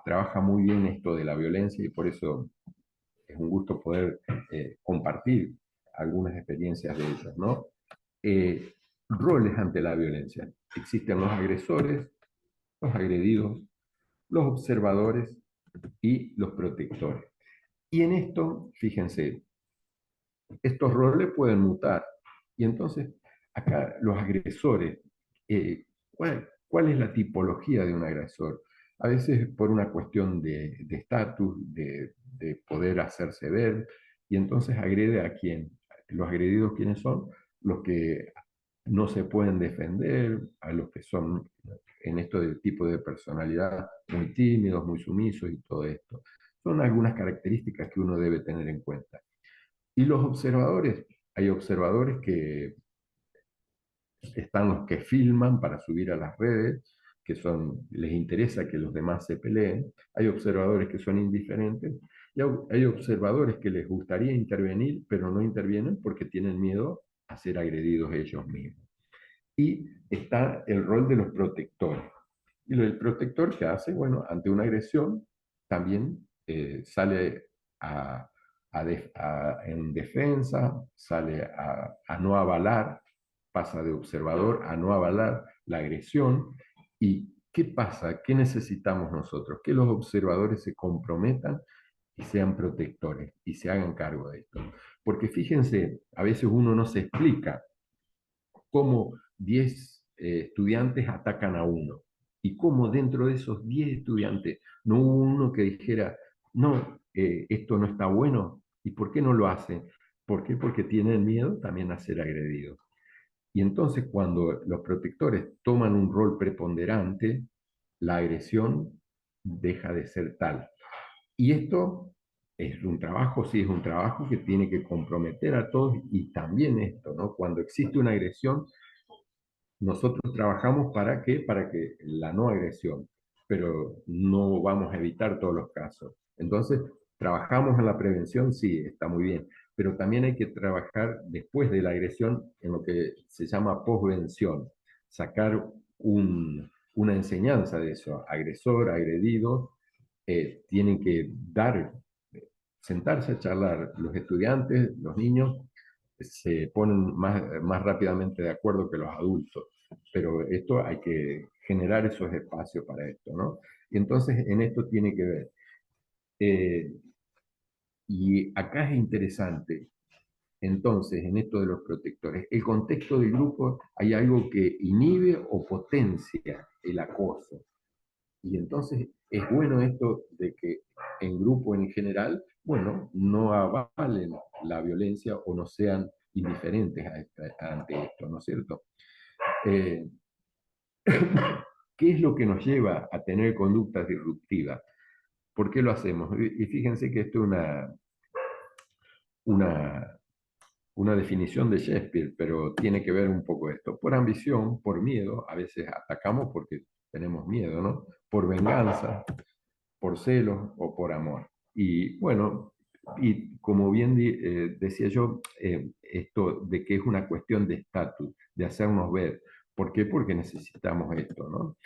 trabaja muy bien esto de la violencia, y por eso es un gusto poder compartir algunas experiencias de ellos, ¿no? Roles ante la violencia. Existen los agresores, los agredidos, los observadores y los protectores. Y en esto, fíjense, estos roles pueden mutar. Y entonces, acá los agresores, ¿cuál es la tipología de un agresor? A veces por una cuestión de estatus, de poder hacerse ver, y entonces agrede a quién. Los agredidos, ¿quiénes son? Los que no se pueden defender, a los que son en esto del tipo de personalidad muy tímidos, muy sumisos y todo esto. Son algunas características que uno debe tener en cuenta. Y los observadores, hay observadores que están los que filman para subir a las redes, que les interesa que los demás se peleen. Hay observadores que son indiferentes y hay observadores que les gustaría intervenir, pero no intervienen porque tienen miedo a ser agredidos ellos mismos. Y está el rol de los protectores. Y el protector, ¿qué hace? Bueno, ante una agresión también sale en defensa, sale a no avalar, pasa de observador a no avalar la agresión. ¿Y qué pasa? ¿Qué necesitamos nosotros? Que los observadores se comprometan y sean protectores y se hagan cargo de esto. Porque fíjense, a veces uno no se explica cómo 10 estudiantes atacan a uno y cómo dentro de esos 10 estudiantes no hubo uno que dijera, no, esto no está bueno. ¿Y por qué no lo hacen? ¿Por qué? Porque tienen miedo también a ser agredidos. Y entonces cuando los protectores toman un rol preponderante, la agresión deja de ser tal. Y esto es un trabajo, sí, es un trabajo que tiene que comprometer a todos y también esto, ¿no? Cuando existe una agresión, nosotros trabajamos ¿para qué? Para que la no agresión, pero no vamos a evitar todos los casos. Entonces, trabajamos en la prevención, sí, está muy bien, pero también hay que trabajar después de la agresión en lo que se llama posvención, sacar una enseñanza de eso, agresor, agredido, tienen que sentarse a charlar los estudiantes, los niños, se ponen más rápidamente de acuerdo que los adultos, pero esto hay que generar esos espacios para esto, ¿no? Y entonces en esto tiene que ver. Eh, y acá es interesante, entonces, en esto de los protectores, el contexto del grupo, hay algo que inhibe o potencia el acoso. Y entonces es bueno esto de que en grupo en general, bueno, no avalen la violencia o no sean indiferentes ante esto, ¿no es cierto? Eh, ¿Qué es lo que nos lleva a tener conductas disruptivas? ¿Por qué lo hacemos? Y fíjense que esto es una, una definición de Shakespeare, pero tiene que ver un poco esto. Por ambición, por miedo, a veces atacamos porque tenemos miedo, ¿no? Por venganza, por celos o por amor. Y bueno, y como bien decía yo, esto de que es una cuestión de estatus, de hacernos ver. ¿Por qué? Porque necesitamos esto, ¿no?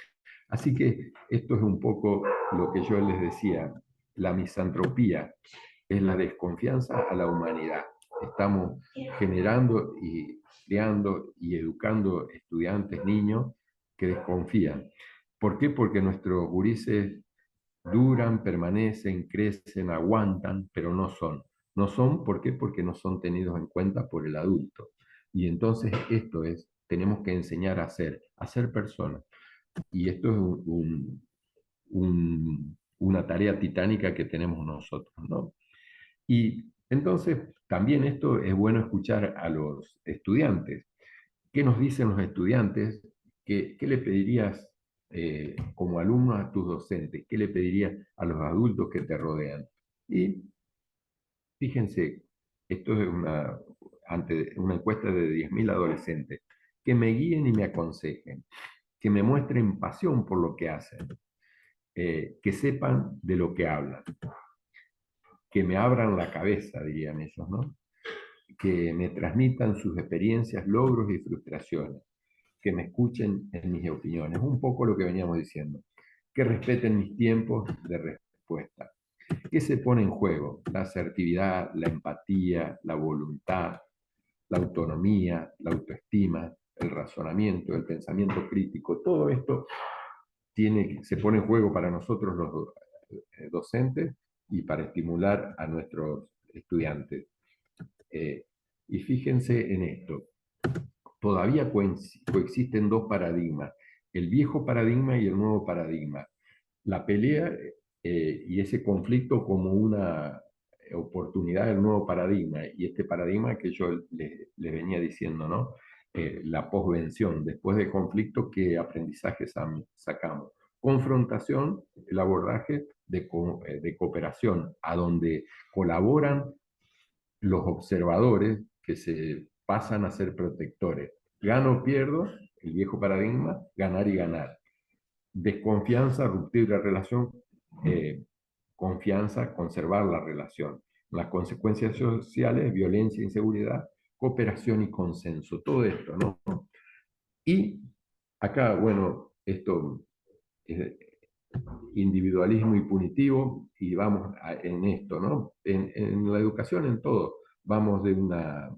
Así que esto es un poco lo que yo les decía, la misantropía es la desconfianza a la humanidad. Estamos generando y creando y educando estudiantes, niños que desconfían. ¿Por qué? Porque nuestros gurises duran, permanecen, crecen, aguantan, pero no son. No son, ¿por qué? Porque no son tenidos en cuenta por el adulto. Y entonces esto es, tenemos que enseñar a ser personas. Y esto es una tarea titánica que tenemos nosotros, ¿no? Y entonces también esto es bueno escuchar a los estudiantes. ¿Qué nos dicen los estudiantes? ¿Qué le pedirías como alumno a tus docentes? ¿Qué le pedirías a los adultos que te rodean? Y fíjense, esto es una encuesta de 10.000 adolescentes, que me guíen y me aconsejen, que me muestren pasión por lo que hacen, que sepan de lo que hablan, que me abran la cabeza, dirían ellos, ¿no? Que me transmitan sus experiencias, logros y frustraciones, que me escuchen en mis opiniones, un poco lo que veníamos diciendo, que respeten mis tiempos de respuesta. ¿Qué se pone en juego? La asertividad, la empatía, la voluntad, la autonomía, la autoestima, el razonamiento, el pensamiento crítico, todo esto se pone en juego para nosotros los docentes y para estimular a nuestros estudiantes. Y fíjense en esto, todavía coexisten dos paradigmas, el viejo paradigma y el nuevo paradigma. La pelea y ese conflicto como una oportunidad del nuevo paradigma, y este paradigma que yo les venía diciendo, ¿no? La posvención, después del conflicto, ¿qué aprendizaje sacamos? Confrontación, el abordaje de cooperación, a donde colaboran los observadores que se pasan a ser protectores. Gano o pierdo, el viejo paradigma, ganar y ganar. Desconfianza, ruptura de relación, confianza, conservar la relación. Las consecuencias sociales, violencia, inseguridad, cooperación y consenso. Todo esto, ¿no? Y acá, bueno, esto es individualismo y punitivo, y vamos en esto, ¿no? En la educación, en todo, vamos de una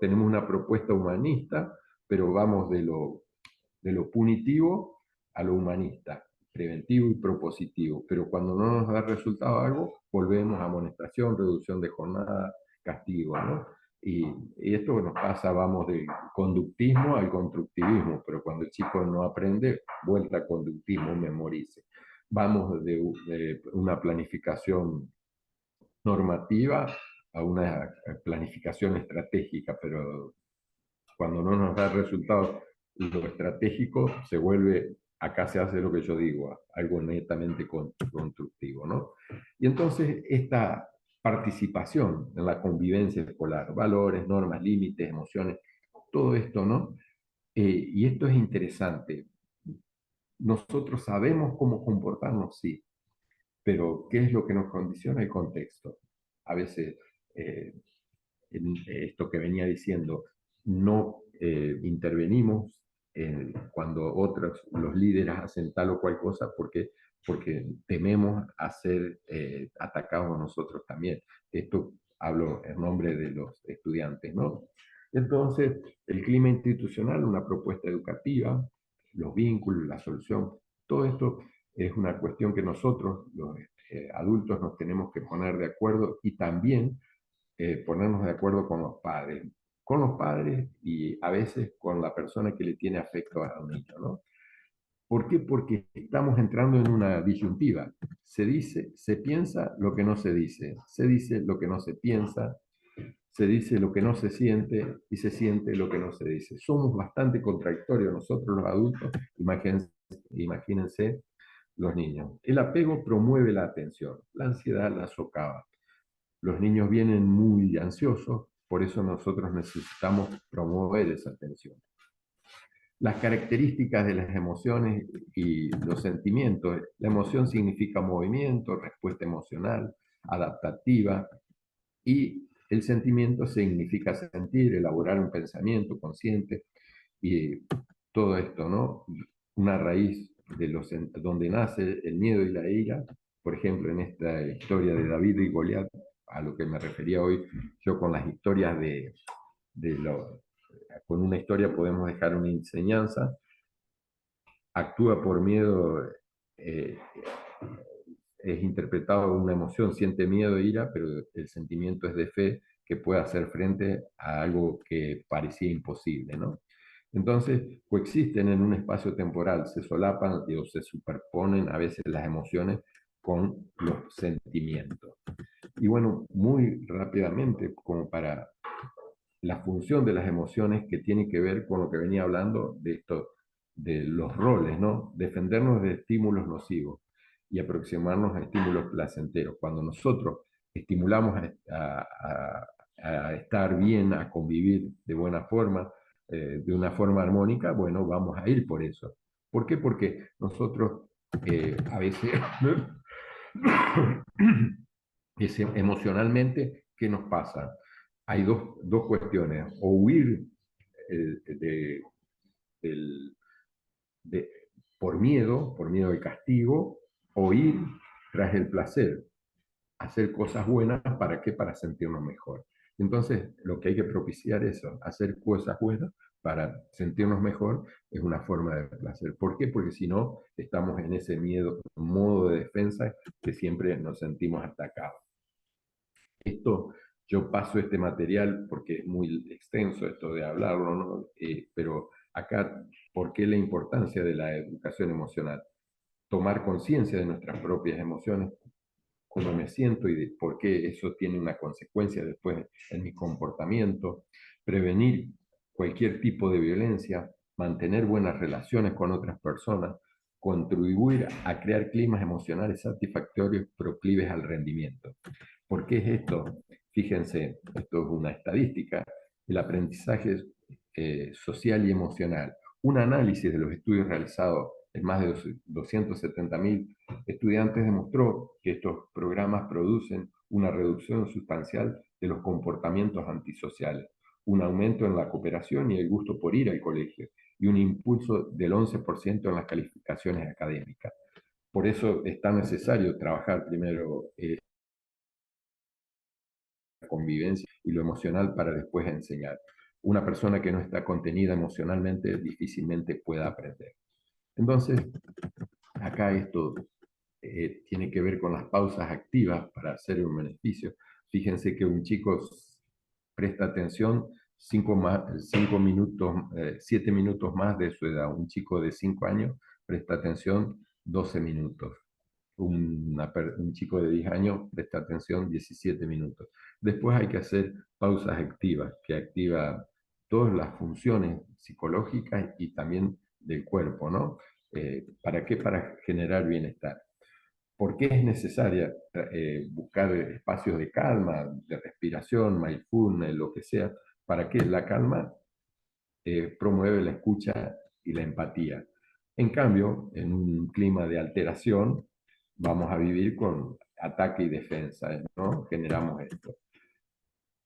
tenemos una propuesta humanista, pero vamos de lo punitivo a lo humanista, preventivo y propositivo. Pero cuando no nos da resultado algo, volvemos a amonestación, reducción de jornada, castigo, ¿no? Y esto nos pasa, vamos del conductismo al constructivismo, pero cuando el chico no aprende, vuelta al conductismo, memorice. Vamos de una planificación normativa a una planificación estratégica, pero cuando no nos da resultados lo estratégico se vuelve acá se hace lo que yo digo, algo netamente constructivo, ¿no? Y entonces esta participación en la convivencia escolar, valores, normas, límites, emociones, todo esto, ¿no? Y esto es interesante. Nosotros sabemos cómo comportarnos, sí, pero ¿qué es lo que nos condiciona? El contexto. A veces, eh, en esto que venía diciendo, no intervenimos cuando otros, los líderes hacen tal o cual cosa porque tememos a ser atacados nosotros también. Esto hablo en nombre de los estudiantes, ¿no? Entonces, el clima institucional, una propuesta educativa, los vínculos, la solución, todo esto es una cuestión que nosotros, los adultos, nos tenemos que poner de acuerdo y también ponernos de acuerdo con los padres y a veces con la persona que le tiene afecto al niño, ¿no? ¿Por qué? Porque estamos entrando en una disyuntiva. Se dice, se piensa lo que no se dice lo que no se piensa, se dice lo que no se siente y se siente lo que no se dice. Somos bastante contradictorios nosotros los adultos, imagínense los niños. El apego promueve la atención, la ansiedad la socava. Los niños vienen muy ansiosos, por eso nosotros necesitamos promover esa atención. Las características de las emociones y los sentimientos. La emoción significa movimiento, respuesta emocional, adaptativa, y el sentimiento significa sentir, elaborar un pensamiento consciente, y todo esto, ¿no? Una raíz de donde nace el miedo y la ira, por ejemplo, en esta historia de David y Goliat, a lo que me refería hoy, yo con las historias con una historia podemos dejar una enseñanza, actúa por miedo, eh, es interpretado como una emoción, siente miedo e ira, pero el sentimiento es de fe que puede hacer frente a algo que parecía imposible, ¿no? Entonces, coexisten en un espacio temporal, se solapan o se superponen a veces las emociones con los sentimientos. Y bueno, muy rápidamente, como para la función de las emociones que tiene que ver con lo que venía hablando de esto, de los roles, ¿no? Defendernos de estímulos nocivos y aproximarnos a estímulos placenteros. Cuando nosotros estimulamos a estar bien, a convivir de buena forma, de una forma armónica, bueno, vamos a ir por eso. ¿Por qué? Porque nosotros a veces emocionalmente, ¿qué nos pasa? Hay dos cuestiones, o huir de, del- de- por miedo al castigo, o ir tras el placer, hacer cosas buenas, ¿para qué? Para sentirnos mejor. Entonces, lo que hay que propiciar es eso, hacer cosas buenas para sentirnos mejor, es una forma de placer. ¿Por qué? Porque si no, estamos en ese miedo, modo de defensa que siempre nos sentimos atacados. Esto, yo paso este material porque es muy extenso esto de hablarlo, ¿no? Pero acá, ¿por qué la importancia de la educación emocional? Tomar conciencia de nuestras propias emociones, cómo me siento y de por qué eso tiene una consecuencia después en mi comportamiento, prevenir cualquier tipo de violencia, mantener buenas relaciones con otras personas, contribuir a crear climas emocionales satisfactorios proclives al rendimiento. ¿Por qué es esto? Fíjense, esto es una estadística, el aprendizaje social y emocional. Un análisis de los estudios realizados en más de 270.000 estudiantes demostró que estos programas producen una reducción sustancial de los comportamientos antisociales, un aumento en la cooperación y el gusto por ir al colegio, y un impulso del 11% en las calificaciones académicas. Por eso es tan necesario trabajar primero convivencia y lo emocional para después enseñar. Una persona que no está contenida emocionalmente difícilmente pueda aprender. Entonces, acá esto tiene que ver con las pausas activas para hacer un beneficio. Fíjense que un chico presta atención 7 minutos más de su edad. Un chico de 5 años presta atención 12 minutos. Un chico de 10 años presta atención 17 minutos. Después hay que hacer pausas activas, que activa todas las funciones psicológicas y también del cuerpo, ¿no? ¿Para qué? Para generar bienestar. ¿Por qué es necesaria buscar espacios de calma, de respiración, mindfulness, lo que sea? ¿Para qué? La calma promueve la escucha y la empatía. En cambio, en un clima de alteración, vamos a vivir con ataque y defensa, ¿no? Generamos esto.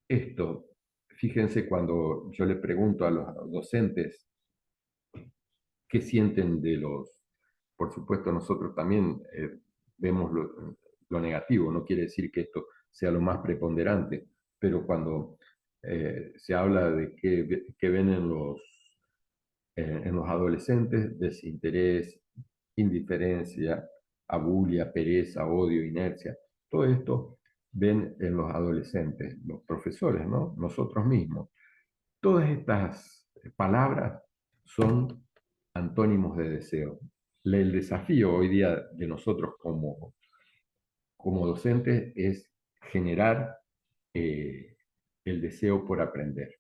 Esto, fíjense cuando yo le pregunto a los docentes qué sienten de los... Por supuesto, nosotros también vemos lo negativo, no quiere decir que esto sea lo más preponderante, pero cuando se habla de qué ven en los adolescentes, desinterés, indiferencia, abulia, pereza, odio, inercia, todo esto ven en los adolescentes, los profesores, ¿no? Nosotros mismos. Todas estas palabras son antónimos de deseo. El desafío hoy día de nosotros como docentes es generar el deseo por aprender.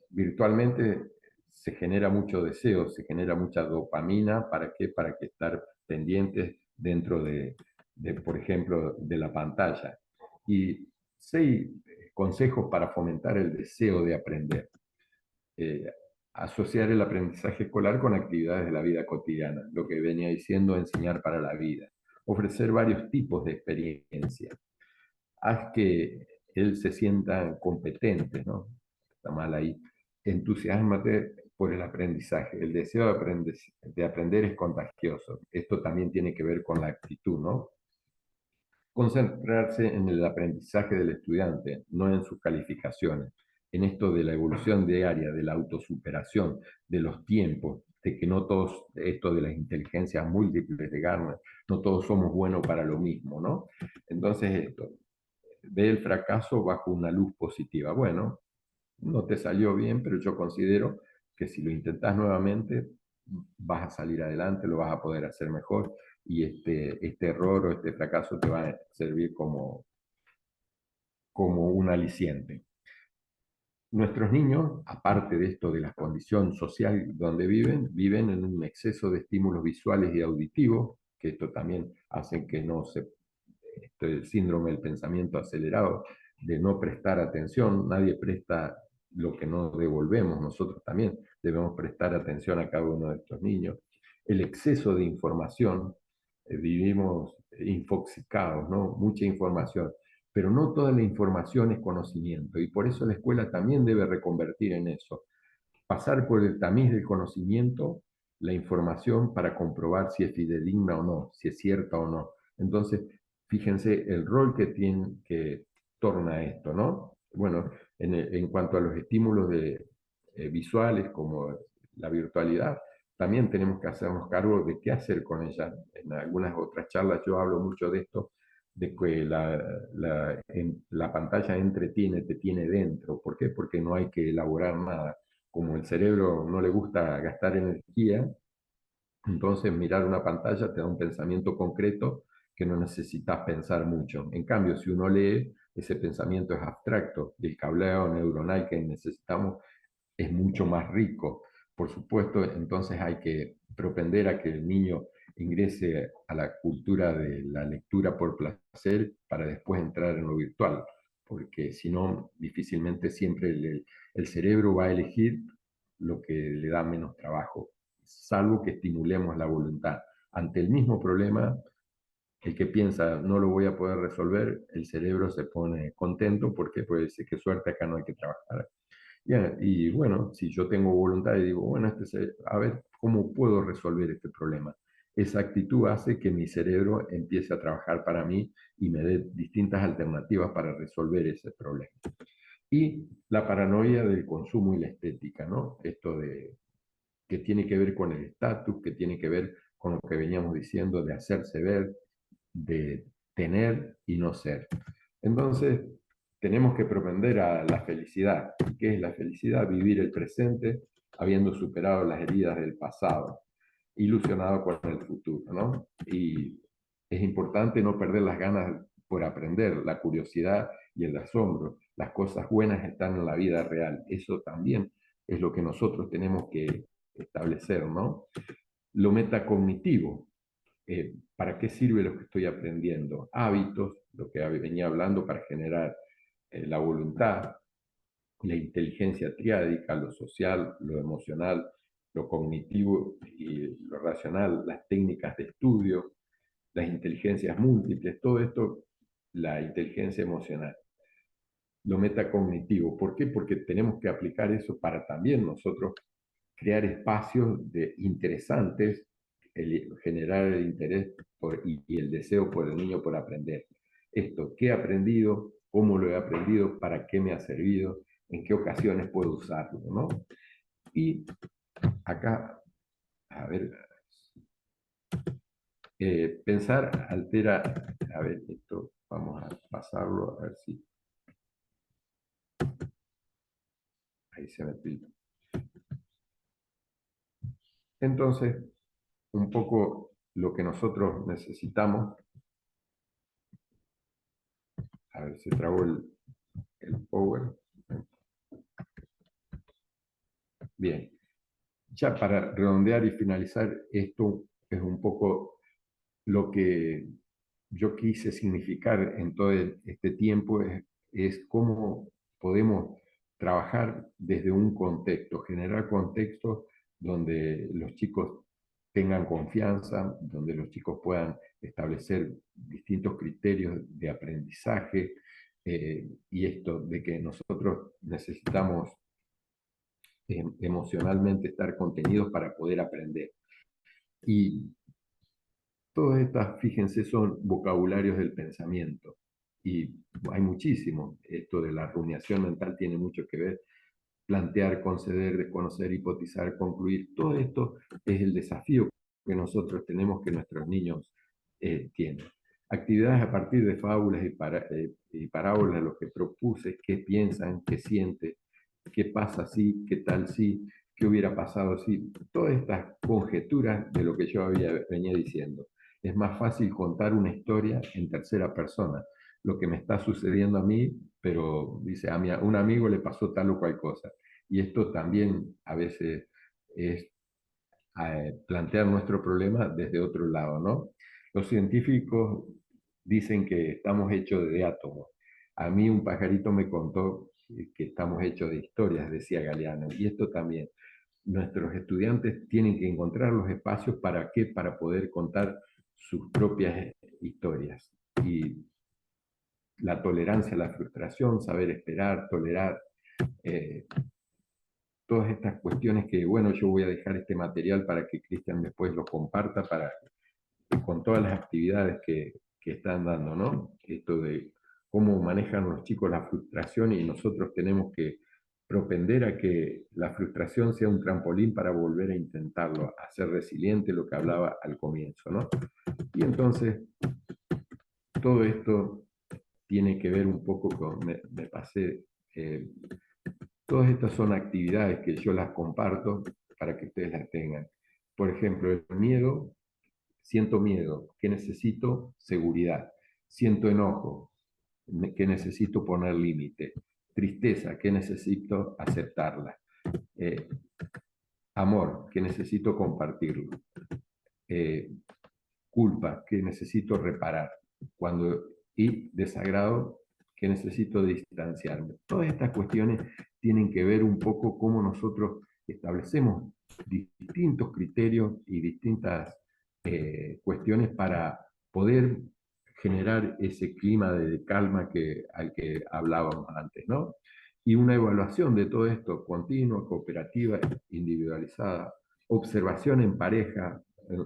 Virtualmente se genera mucho deseo, se genera mucha dopamina. ¿Para qué? Para que estar pendientes dentro por ejemplo, de la pantalla. Y 6 consejos para fomentar el deseo de aprender. Asociar el aprendizaje escolar con actividades de la vida cotidiana, lo que venía diciendo enseñar para la vida. Ofrecer varios tipos de experiencia. Haz que él se sienta competente, ¿no? Está mal ahí. Entusiasmate por el aprendizaje. El deseo de aprender es contagioso. Esto también tiene que ver con la actitud, ¿no? Concentrarse en el aprendizaje del estudiante, no en sus calificaciones. En esto de la evolución diaria, de la autosuperación, de los tiempos, de que no todos, esto de las inteligencias múltiples de Gardner, no todos somos buenos para lo mismo, ¿no? Entonces, esto, ve el fracaso bajo una luz positiva. Bueno, no te salió bien, pero yo considero que si lo intentas nuevamente, vas a salir adelante, lo vas a poder hacer mejor y este error o este fracaso te va a servir como un aliciente. Nuestros niños, aparte de esto de la condición social donde viven en un exceso de estímulos visuales y auditivos, que esto también hace que no se... el síndrome del pensamiento acelerado, de no prestar atención, nadie presta lo que no devolvemos, nosotros también debemos prestar atención a cada uno de estos niños. El exceso de información, vivimos infoxicados, ¿no? Mucha información, pero no toda la información es conocimiento, y por eso la escuela también debe reconvertir en eso, pasar por el tamiz del conocimiento, la información para comprobar si es fidedigna o no, si es cierta o no. Entonces, fíjense el rol que torna esto, ¿no? Bueno, en cuanto a los estímulos visuales como la virtualidad, también tenemos que hacernos cargo de qué hacer con ella. En algunas otras charlas yo hablo mucho de esto, de que la pantalla entretiene, te tiene dentro. ¿Por qué? Porque no hay que elaborar nada. Como el cerebro no le gusta gastar energía, entonces mirar una pantalla te da un pensamiento concreto que no necesitas pensar mucho. En cambio, si uno lee, ese pensamiento es abstracto y el cableado neuronal que necesitamos es mucho más rico. Por supuesto, entonces hay que propender a que el niño ingrese a la cultura de la lectura por placer para después entrar en lo virtual, porque si no, difícilmente siempre el cerebro va a elegir lo que le da menos trabajo, salvo que estimulemos la voluntad. Ante el mismo problema, el que piensa no lo voy a poder resolver, el cerebro se pone contento porque puede decir qué suerte, acá no hay que trabajar. Y bueno, si yo tengo voluntad y digo, bueno, a ver, ¿cómo puedo resolver este problema? Esa actitud hace que mi cerebro empiece a trabajar para mí y me dé distintas alternativas para resolver ese problema. Y la paranoia del consumo y la estética, ¿no? Esto que tiene que ver con el estatus, que tiene que ver con lo que veníamos diciendo de hacerse ver, de tener y no ser. Entonces, tenemos que propender a la felicidad. ¿Qué es la felicidad? Vivir el presente habiendo superado las heridas del pasado, ilusionado con el futuro, ¿no? Y es importante no perder las ganas por aprender, la curiosidad y el asombro. Las cosas buenas están en la vida real. Eso también es lo que nosotros tenemos que establecer, ¿no? Lo metacognitivo, ¿para qué sirve lo que estoy aprendiendo? Hábitos, lo que venía hablando para generar la voluntad, la inteligencia triádica, lo social, lo emocional, lo cognitivo y lo racional, las técnicas de estudio, las inteligencias múltiples, todo esto, la inteligencia emocional. Lo metacognitivo, ¿por qué? Porque tenemos que aplicar eso para también nosotros crear espacios interesantes, generar el interés y el deseo por el niño por aprender. Esto, ¿qué he aprendido? ¿Cómo lo he aprendido? ¿Para qué me ha servido? ¿En qué ocasiones puedo usarlo? ¿No? Y acá, a ver, pensar altera, a ver, esto vamos a pasarlo, a ver si, ahí se me pide. Entonces, un poco lo que nosotros necesitamos, a ver, se trabó el power. Bien, ya para redondear y finalizar, esto es un poco lo que yo quise significar en todo este tiempo, es cómo podemos trabajar desde un contexto, generar contextos donde los chicos tengan confianza, donde los chicos puedan establecer distintos criterios de aprendizaje, y esto de que nosotros necesitamos emocionalmente estar contenidos para poder aprender. Y todas estas, fíjense, son vocabularios del pensamiento. Y hay muchísimo. Esto de la rumiación mental tiene mucho que ver. Plantear, conceder, desconocer, hipotizar, concluir. Todo esto es el desafío que nosotros tenemos, que nuestros niños tienen. Actividades a partir de fábulas y parábolas, lo que propuse, qué piensan, qué sienten, qué pasa si, qué tal si, qué hubiera pasado si. Todas estas conjeturas de lo que yo venía diciendo. Es más fácil contar una historia en tercera persona, lo que me está sucediendo a mí, pero dice, a un amigo le pasó tal o cual cosa. Y esto también a veces es plantear nuestro problema desde otro lado, ¿no? Los científicos dicen que estamos hechos de átomos. A mí un pajarito me contó que estamos hechos de historias, decía Galeano, y esto también. Nuestros estudiantes tienen que encontrar los espacios para qué, para poder contar sus propias historias. Y la tolerancia a la frustración, saber esperar, tolerar, todas estas cuestiones que, bueno, yo voy a dejar este material para que Cristian después lo comparta con todas las actividades que están dando, ¿no? Esto de cómo manejan los chicos la frustración, y nosotros tenemos que propender a que la frustración sea un trampolín para volver a intentarlo, a ser resiliente, lo que hablaba al comienzo, ¿no? Y entonces, todo esto tiene que ver un poco con, me pasé, todas estas son actividades que yo las comparto para que ustedes las tengan. Por ejemplo, el miedo, siento miedo, ¿qué necesito? Seguridad. Siento enojo, ¿qué necesito? Poner límite. Tristeza, ¿qué necesito? Aceptarla. Amor, ¿qué necesito? Compartirlo. Culpa, ¿qué necesito? Reparar. Y desagrado, que necesito distanciarme. Todas estas cuestiones tienen que ver un poco cómo nosotros establecemos distintos criterios y distintas cuestiones para poder generar ese clima de calma al que hablábamos antes, ¿no? Y una evaluación de todo esto, continua, cooperativa, individualizada, observación en pareja,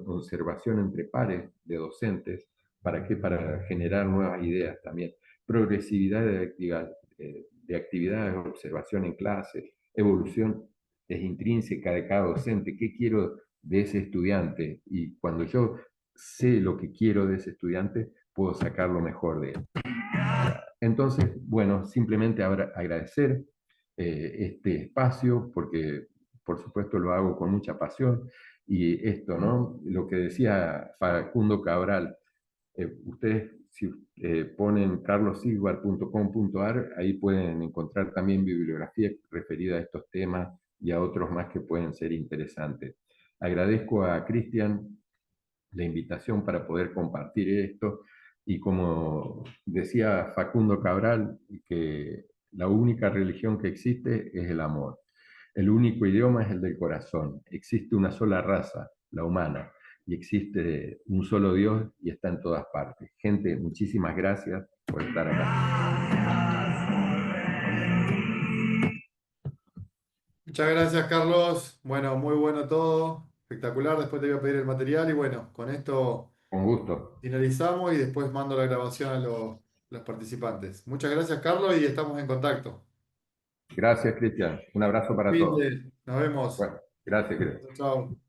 observación entre pares de docentes. ¿Para qué? Para generar nuevas ideas también. Progresividad de actividades, observación en clase, evolución es intrínseca de cada docente. ¿Qué quiero de ese estudiante? Y cuando yo sé lo que quiero de ese estudiante, puedo sacar lo mejor de él. Entonces, bueno, simplemente agradecer este espacio, porque por supuesto lo hago con mucha pasión. Y esto, ¿no? Lo que decía Facundo Cabral, ustedes si ponen carlosigbar.com.ar, ahí pueden encontrar también bibliografía referida a estos temas y a otros más que pueden ser interesantes. Agradezco a Cristian la invitación para poder compartir esto y como decía Facundo Cabral, que la única religión que existe es el amor. El único idioma es el del corazón. Existe una sola raza, la humana, y existe un solo Dios y está en todas partes. Gente, muchísimas gracias por estar acá. Muchas gracias, Carlos. Bueno, muy bueno todo. Espectacular. Después te voy a pedir el material y bueno, con esto Con gusto. finalizamos y después mando la grabación a los participantes. Muchas gracias, Carlos, y estamos en contacto. Gracias, Cristian. Un abrazo para Fin todos. de- Nos vemos. Bueno, gracias, Cristian. Chao.